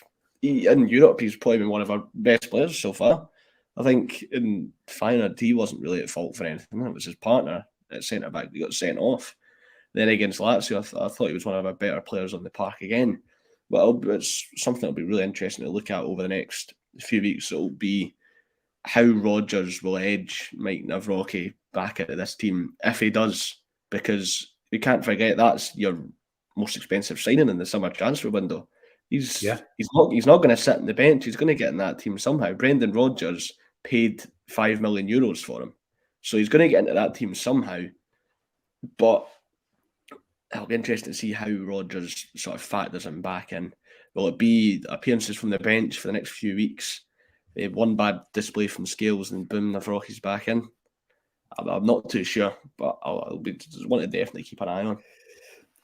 in Europe, he's probably been one of our best players so far. I think in Feyenoord, he wasn't really at fault for anything. It was his partner at centre-back that got sent off. Then against Lazio, I thought he was one of our better players on the park again. But it's something that'll be really interesting to look at over the next few weeks. It'll be how Rodgers will edge Mike Navrocki back into this team if he does, because we can't forget that's your most expensive signing in the summer transfer window. He's not going to sit on the bench. He's going to get in that team somehow. Brendan Rodgers paid €5 million for him, so he's going to get into that team somehow. But it'll be interesting to see how Rodgers sort of factors him back in. Will it be appearances from the bench for the next few weeks? One bad display from Scales and boom, Navrocki's back in. I'm not too sure, but I'll want to definitely keep an eye on.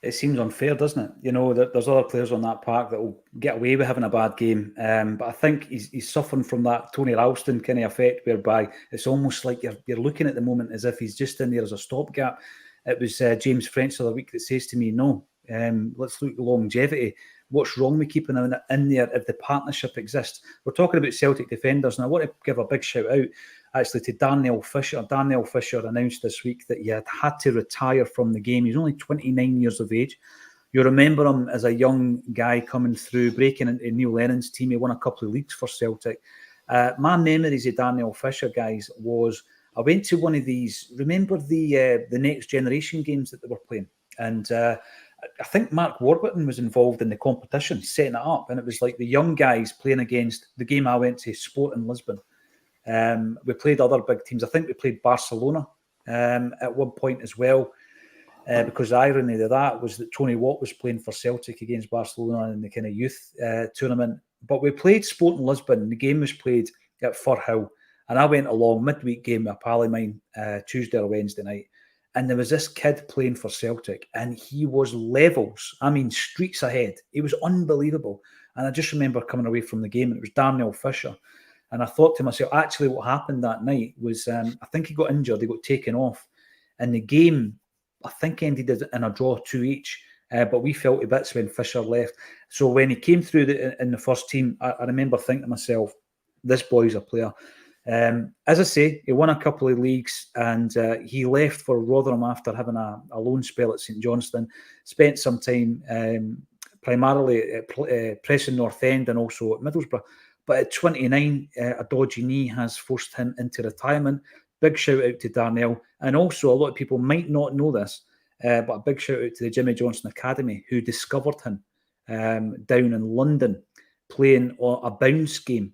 It seems unfair, doesn't it? You know, that there's other players on that park that will get away with having a bad game. But I think he's suffering from that Tony Ralston kind of effect, whereby it's almost like you're looking at the moment as if he's just in there as a stopgap. It was James French the other week that says to me, no, let's look at longevity. What's wrong with keeping him in there if the partnership exists? We're talking about Celtic defenders, and I want to give a big shout out actually to Darnell Fisher. Darnell Fisher announced this week that he had to retire from the game. He's only 29 years of age. You remember him as a young guy coming through, breaking into Neil Lennon's team. He won a couple of leagues for Celtic. My memories of Darnell Fisher, guys, was I went to one of these, remember the Next Generation games that they were playing? And I think Mark Warburton was involved in the competition, setting it up. And it was like the young guys playing against the game I went to, Sporting Lisbon. We played other big teams. I think we played Barcelona at one point as well. Because the irony of that was that Tony Watt was playing for Celtic against Barcelona in the kind of youth tournament. But we played Sporting Lisbon. The game was played at Firhill. And I went along midweek game with a pal of mine Tuesday or Wednesday night. And there was this kid playing for Celtic, and he was levels. I mean, streets ahead. He was unbelievable. And I just remember coming away from the game, and it was Darnell Fisher. And I thought to myself, actually, what happened that night was I think he got injured. He got taken off. And the game, I think, ended in a draw 2-2. But we felt a bits when Fisher left. So when he came through in the first team, I remember thinking to myself, this boy's a player. As I say, he won a couple of leagues, and he left for Rotherham after having a loan spell at St Johnstone. Spent some time primarily at Preston North End and also at Middlesbrough. But at 29, a dodgy knee has forced him into retirement. Big shout out to Darnell. And also, a lot of people might not know this, but a big shout out to the Jimmy Johnstone Academy, who discovered him down in London playing a bounce game.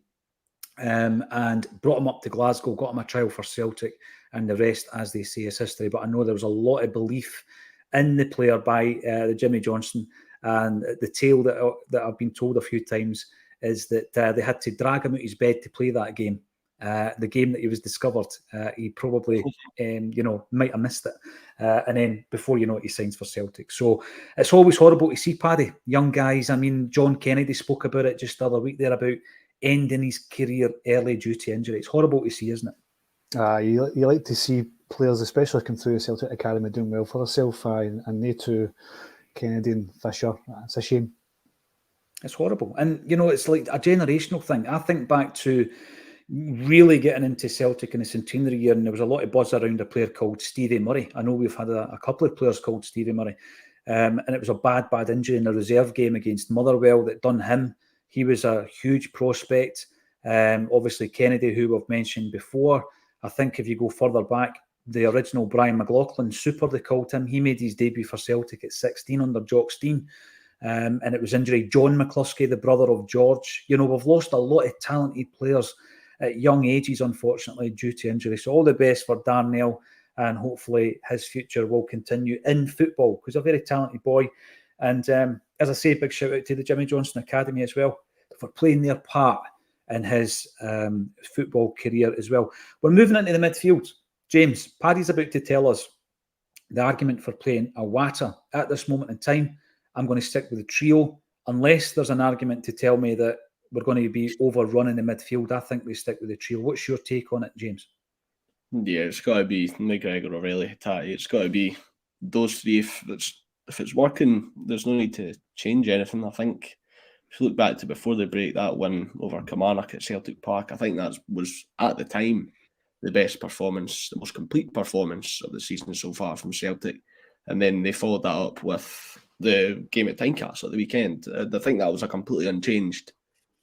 And brought him up to Glasgow, got him a trial for Celtic, and the rest, as they say, is history. But I know there was a lot of belief in the player by the Jimmy Johnstone, and the tale that I've been told a few times is that they had to drag him out his bed to play that game. The game that he was discovered, he probably, might have missed it. And then before you know it, he signs for Celtic. So it's always horrible to see, Paddy, young guys. I mean, John Kennedy spoke about it just the other week there about ending his career early due to injury. It's horrible to see, isn't it? You like to see players, especially come through the Celtic Academy, doing well for themselves, and they too, Kennedy and Fisher. It's a shame. It's horrible. And, it's like a generational thing. I think back to really getting into Celtic in the centenary year, and there was a lot of buzz around a player called Stevie Murray. I know we've had a couple of players called Stevie Murray. And it was a bad injury in the reserve game against Motherwell that done him. He was a huge prospect. Obviously, Kennedy, who we've mentioned before. I think if you go further back, the original Brian McLaughlin, Super, they called him. He made his debut for Celtic at 16 under Jock Stein. And it was injury. John McCluskey, the brother of George. We've lost a lot of talented players at young ages, unfortunately, due to injury. So all the best for Darnell, and hopefully his future will continue in football, because he's a very talented boy. And as I say, big shout out to the Jimmy Johnstone Academy as well for playing their part in his football career as well. We're moving into the midfield. James, Paddy's about to tell us the argument for playing Iwata. At this moment in time, I'm going to stick with the trio. Unless there's an argument to tell me that we're going to be overrunning the midfield, I think we stick with the trio. What's your take on it, James? Yeah, it's got to be McGregor, O'Reilly, Hatate. It's got to be those three. If it's working, there's no need to change anything. I think if you look back to before the break, that win over Kilmarnock at Celtic Park, I think that was, at the time, the best performance, the most complete performance of the season so far from Celtic. And then they followed that up with the game at Tynecastle at the weekend. I think that was a completely unchanged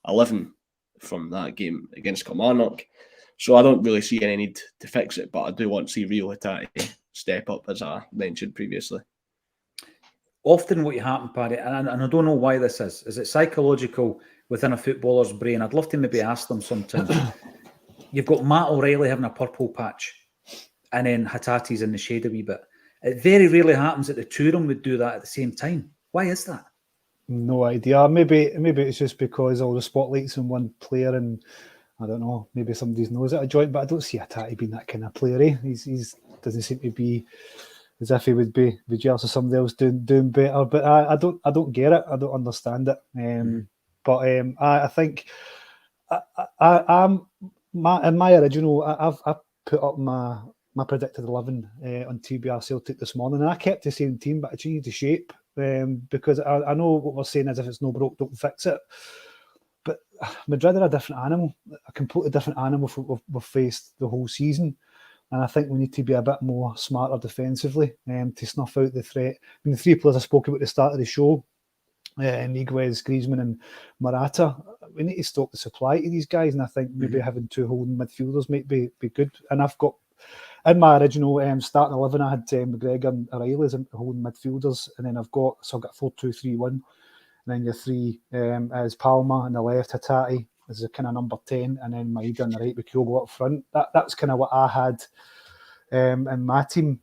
11 from that game against Kilmarnock. So I don't really see any need to fix it, but I do want to see Rio Hatate step up, as I mentioned previously. Often what happens, Paddy, and I don't know why this is it psychological within a footballer's brain? I'd love to maybe ask them sometimes. You've got Matt O'Reilly having a purple patch, and then Hatate's in the shade a wee bit. It very rarely happens that the two of them would do that at the same time. Why is that? No idea. Maybe it's just because all the spotlight's on one player, and I don't know, maybe somebody's nose at a joint, but I don't see Hatate being that kind of player. He's doesn't seem to be as if he would be jealous of somebody else doing better. But I don't get it. I don't understand it. I think I'm in my original. I've put up my predicted 11 on TBR Celtic this morning, and I kept the same team, but I changed the shape because I know what we're saying is if it's no broke, don't fix it. But Madrid are a different animal, a completely different animal we've faced the whole season. And I think we need to be a bit more smarter defensively to snuff out the threat. I mean, the three players I spoke about at the start of the show, Miguez, Griezmann and Morata, we need to stop the supply to these guys. And I think maybe having two holding midfielders might be good. And I've got, in my original starting 11, I had McGregor and O'Reilly as holding midfielders. And then I've got 4-2-3-1. And then your three is Palma on the left, Hatate as a kind of number 10, and then Maeda on the right with Kyogo up front. That's kind of what I had in my team.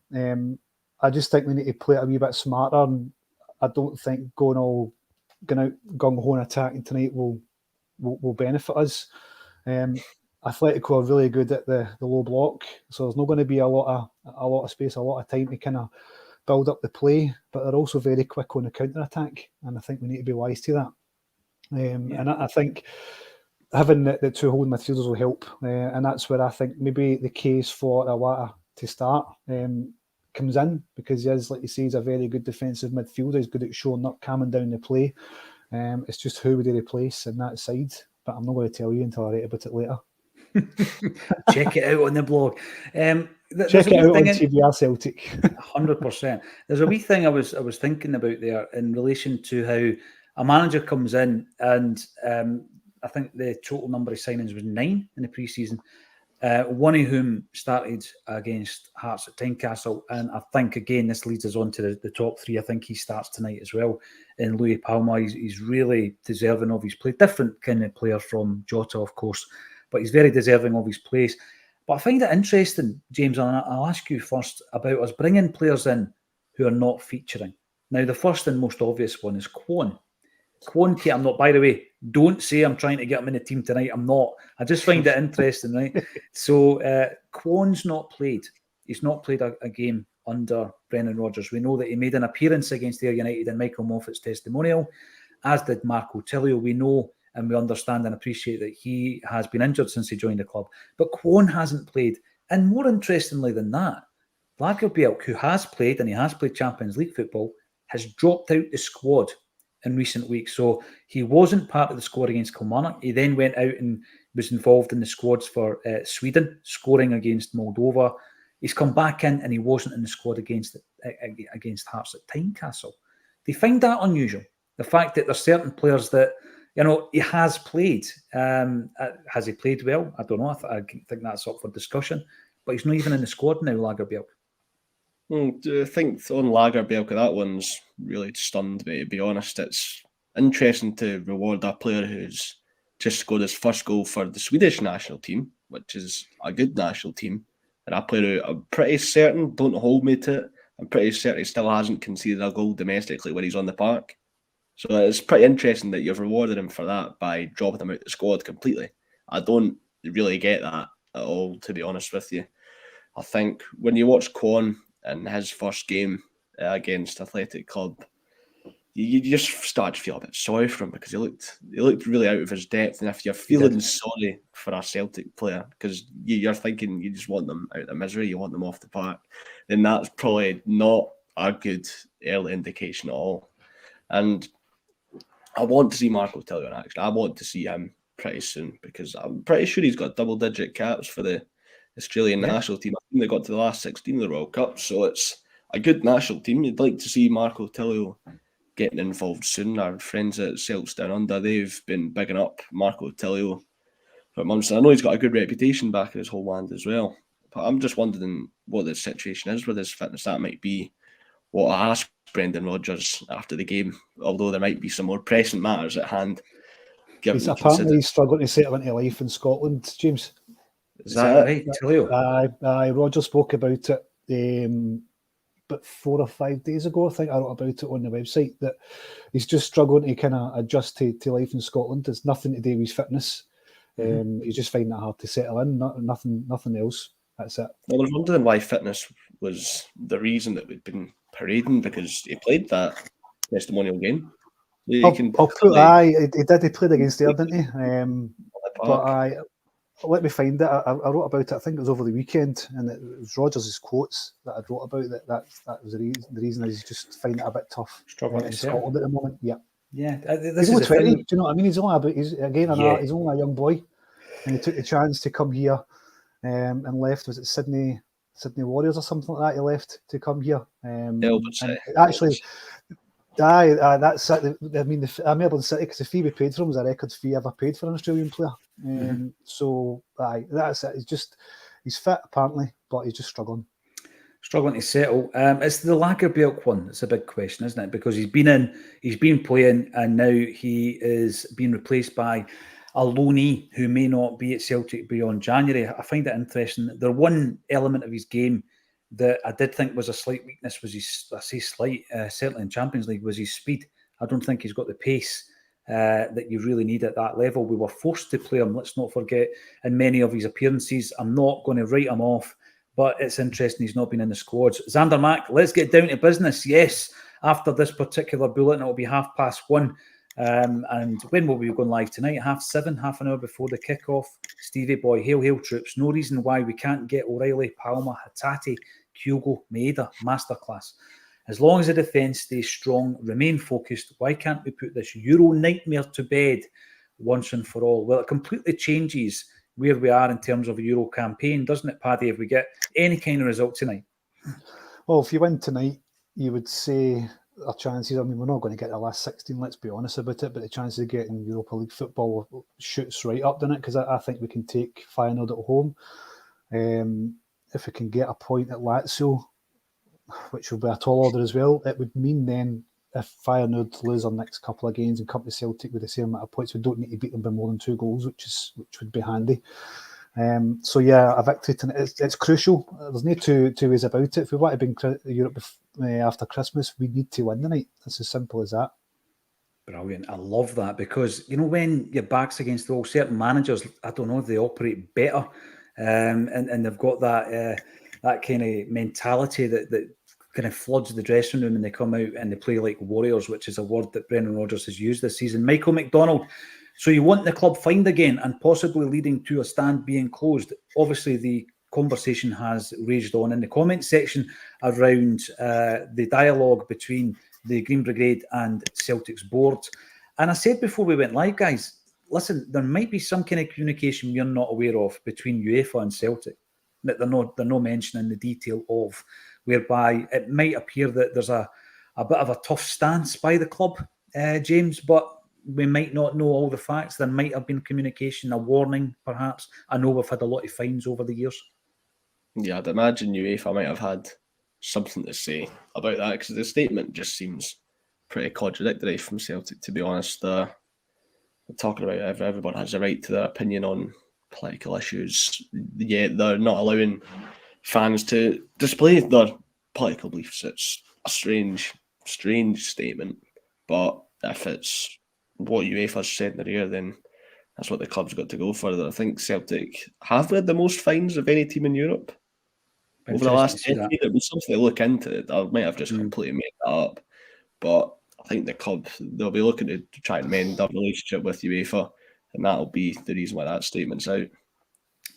I just think we need to play it a wee bit smarter, and I don't think going out gung-ho and attacking tonight will benefit us. Atletico are really good at the low block, so there's not going to be a lot of space, a lot of time to kind of build up the play, but they're also very quick on the counter-attack, and I think we need to be wise to that. And I think having the two holding midfielders will help, and that's where I think maybe the case for Iwata to start comes in, because he is, like you say, he's a very good defensive midfielder. He's good at showing up, calming down the play. It's just who would he replace in that side, but I'm not going to tell you until I write about it later. Check it out on the blog. Check it out on TBR Celtic. 100%. There's a wee thing I was thinking about there in relation to how a manager comes in, and I think the total number of signings was 9 in the pre-season. One of whom started against Hearts at Tynecastle, and I think again this leads us on to the top 3. I think he starts tonight as well. And Louis Palma, he's really deserving of his play. Different kind of player from Jota, of course, but he's very deserving of his place. But I find it interesting, James, and I'll ask you first about us bringing players in who are not featuring. Now, the first and most obvious one is Kwon. Kwon, I'm not, by the way, don't say I'm trying to get him in the team tonight. I'm not. I just find it interesting, right? So, Kwon's not played. He's not played a game under Brendan Rodgers. We know that he made an appearance against Ayr United in Michael Moffat's testimonial, as did Marco Tilio. We know and we understand and appreciate that he has been injured since he joined the club. But Kwon hasn't played. And more interestingly than that, Lagerbielke, who has played, and he has played Champions League football, has dropped out the squad in recent weeks. So he wasn't part of the squad against Kilmarnock. He then went out and was involved in the squads for Sweden, scoring against Moldova. He's come back in and he wasn't in the squad against Hearts at Tynecastle. They find that unusual. The fact that there's certain players that, you know, he has played. Has he played well? I don't know. I think that's up for discussion. But he's not even in the squad now, Lagerbielke. I think on Lagerbielke, that one's really stunned me, to be honest. It's interesting to reward a player who's just scored his first goal for the Swedish national team, which is a good national team. And a player who I'm pretty certain, don't hold me to it, I'm pretty certain he still hasn't conceded a goal domestically when he's on the park. So it's pretty interesting that you've rewarded him for that by dropping him out the squad completely. I don't really get that at all, to be honest with you. I think when you watch Kwon in his first game against Athletic Club, you just start to feel a bit sorry for him because he looked really out of his depth. And if you're feeling sorry for a Celtic player because you're thinking you just want them out of misery, you want them off the park, then that's probably not a good early indication at all. And I want to see Marco Tilio in action. I want to see him pretty soon because I'm pretty sure he's got double-digit caps for the Australian national team. I think they got to the last 16 of the World Cup, so it's a good national team. You'd like to see Marco Tilio getting involved soon. Our friends at Celtic Down Under, they've been bigging up Marco Tilio for months. And I know he's got a good reputation back in his homeland as well. But I'm just wondering what the situation is with his fitness. That might be what I asked Brendan Rodgers after the game, although there might be some more pressing matters at hand. He's struggling to settle into life in Scotland, James. Is that right, Tilio? Rodgers spoke about it but 4 or 5 days ago. I think I wrote about it on the website that he's just struggling to kind of adjust to life in Scotland. It's nothing to do with his fitness. He's just finding it hard to settle in. Nothing else. That's it. Well, I was wondering why fitness was the reason that we'd been parading because he played that testimonial game. He did. He played against there, didn't he? Let me find it. I wrote about it. I think it was over the weekend, and it was Rodgers' quotes that I wrote about. That was the reason. He's just finding it a bit tough. Struggling in Scotland at the moment. Yeah. This he's only 20. Do you know what I mean? He's only he's only a young boy, and he took the chance to come here, and left. Was it Sydney Warriors or something like that? He left to come here. Actually. That's it. I mean, Melbourne City, because the fee we paid for him was a record fee ever paid for an Australian player. So, that's it. He's fit apparently, but he's just struggling to settle. It's the Lagerbielke one. It's a big question, isn't it? Because he's been playing, and now he is being replaced by a loanee who may not be at Celtic beyond January. I find it interesting. The one element of his game that I did think was a slight weakness was certainly in Champions League, was his speed. I don't think he's got the pace that you really need at that level. We were forced to play him, let's not forget, in many of his appearances. I'm not going to write him off, but it's interesting he's not been in the squads. Xander Mack, let's get down to business. Yes, after this particular bulletin, it'll be 1:30. And when will we be going live tonight? 7:30, half an hour before the kickoff. Stevie boy, hail troops. No reason why we can't get O'Reilly, Palmer, Hatate, Kyogo, Maeda, masterclass. As long as the defence stays strong, remain focused, why can't we put this Euro nightmare to bed once and for all? Well, it completely changes where we are in terms of a Euro campaign, doesn't it, Paddy, if we get any kind of result tonight? Well, if you win tonight, you would say our chances, I mean, we're not going to get the last 16, let's be honest about it, but the chances of getting Europa League football shoots right up, doesn't it? Because I think we can take Feyenoord at home. If we can get a point at Lazio, which will be a tall order as well, it would mean then if Feyenoord lose our next couple of games and come to Celtic with the same amount of points, we don't need to beat them by more than 2 goals, which would be handy. So yeah, a victory tonight, it's crucial. There's no two ways about it. If we want to be in Europe after Christmas, we need to win tonight. It's as simple as that. Brilliant. I love that because, when your back's against the wall, certain managers, I don't know, they operate better and they've got that kind of mentality that kind of floods the dressing room and they come out and they play like warriors, which is a word that Brendan Rodgers has used this season. Michael McDonald, so you want the club fined again and possibly leading to a stand being closed. Obviously, the conversation has raged on in the comment section around the dialogue between the Green Brigade and Celtic's board. And I said before we went live, guys, listen, there might be some kind of communication we're not aware of between UEFA and Celtic that they're not mentioning the detail of, whereby it might appear that there's a bit of a tough stance by the club, James, but we might not know all the facts. There might have been communication, a warning, perhaps. I know we've had a lot of fines over the years. Yeah, I'd imagine UEFA might have had something to say about that because the statement just seems pretty contradictory from Celtic, to be honest. They're talking about everyone has a right to their opinion on political issues, yet they're not allowing fans to display their political beliefs. It's a strange statement, but if it's what UEFA said in the rear, then That's what the club's got to go for. I think Celtic have had the most fines of any team in Europe over the last decade. It was something to look into. I might have just completely made that up. But I think the club, they'll be looking to try and mend that relationship with UEFA, and that'll be the reason why that statement's out.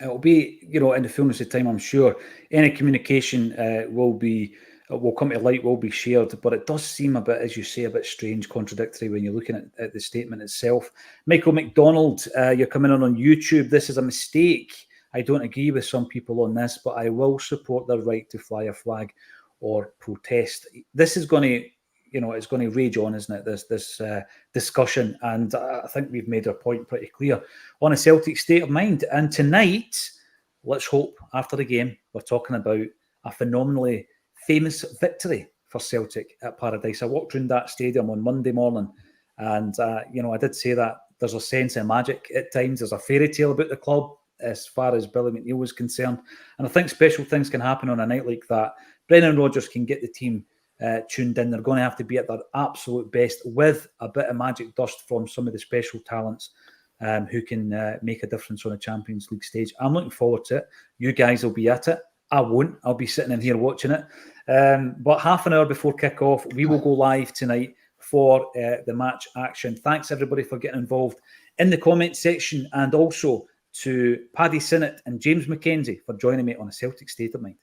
It'll be, in the fullness of time, I'm sure, any communication will come to light, will be shared, but it does seem a bit, as you say, a bit strange, contradictory when you're looking at the statement itself. Michael McDonald, you're coming on YouTube. This is a mistake. I don't agree with some people on this, but I will support their right to fly a flag or protest. This is going to, it's going to rage on, isn't it? This discussion, and I think we've made our point pretty clear on a Celtic State of Mind. And tonight, let's hope after the game, we're talking about a phenomenally famous victory for Celtic at Paradise. I walked around that stadium on Monday morning, and I did say that there's a sense of magic at times. There's a fairy tale about the club as far as Billy McNeil was concerned, and I think special things can happen on a night like that. Brendan Rodgers can get the team tuned in. They're going to have to be at their absolute best with a bit of magic dust from some of the special talents who can make a difference on a Champions League stage. I'm looking forward to it. You guys will be at it. I won't. I'll be sitting in here watching it. But half an hour before kick-off, we will go live tonight for the match action. Thanks, everybody, for getting involved in the comment section, and also to Paddy Sinnott and James McKenzie for joining me on a Celtic State of Mind.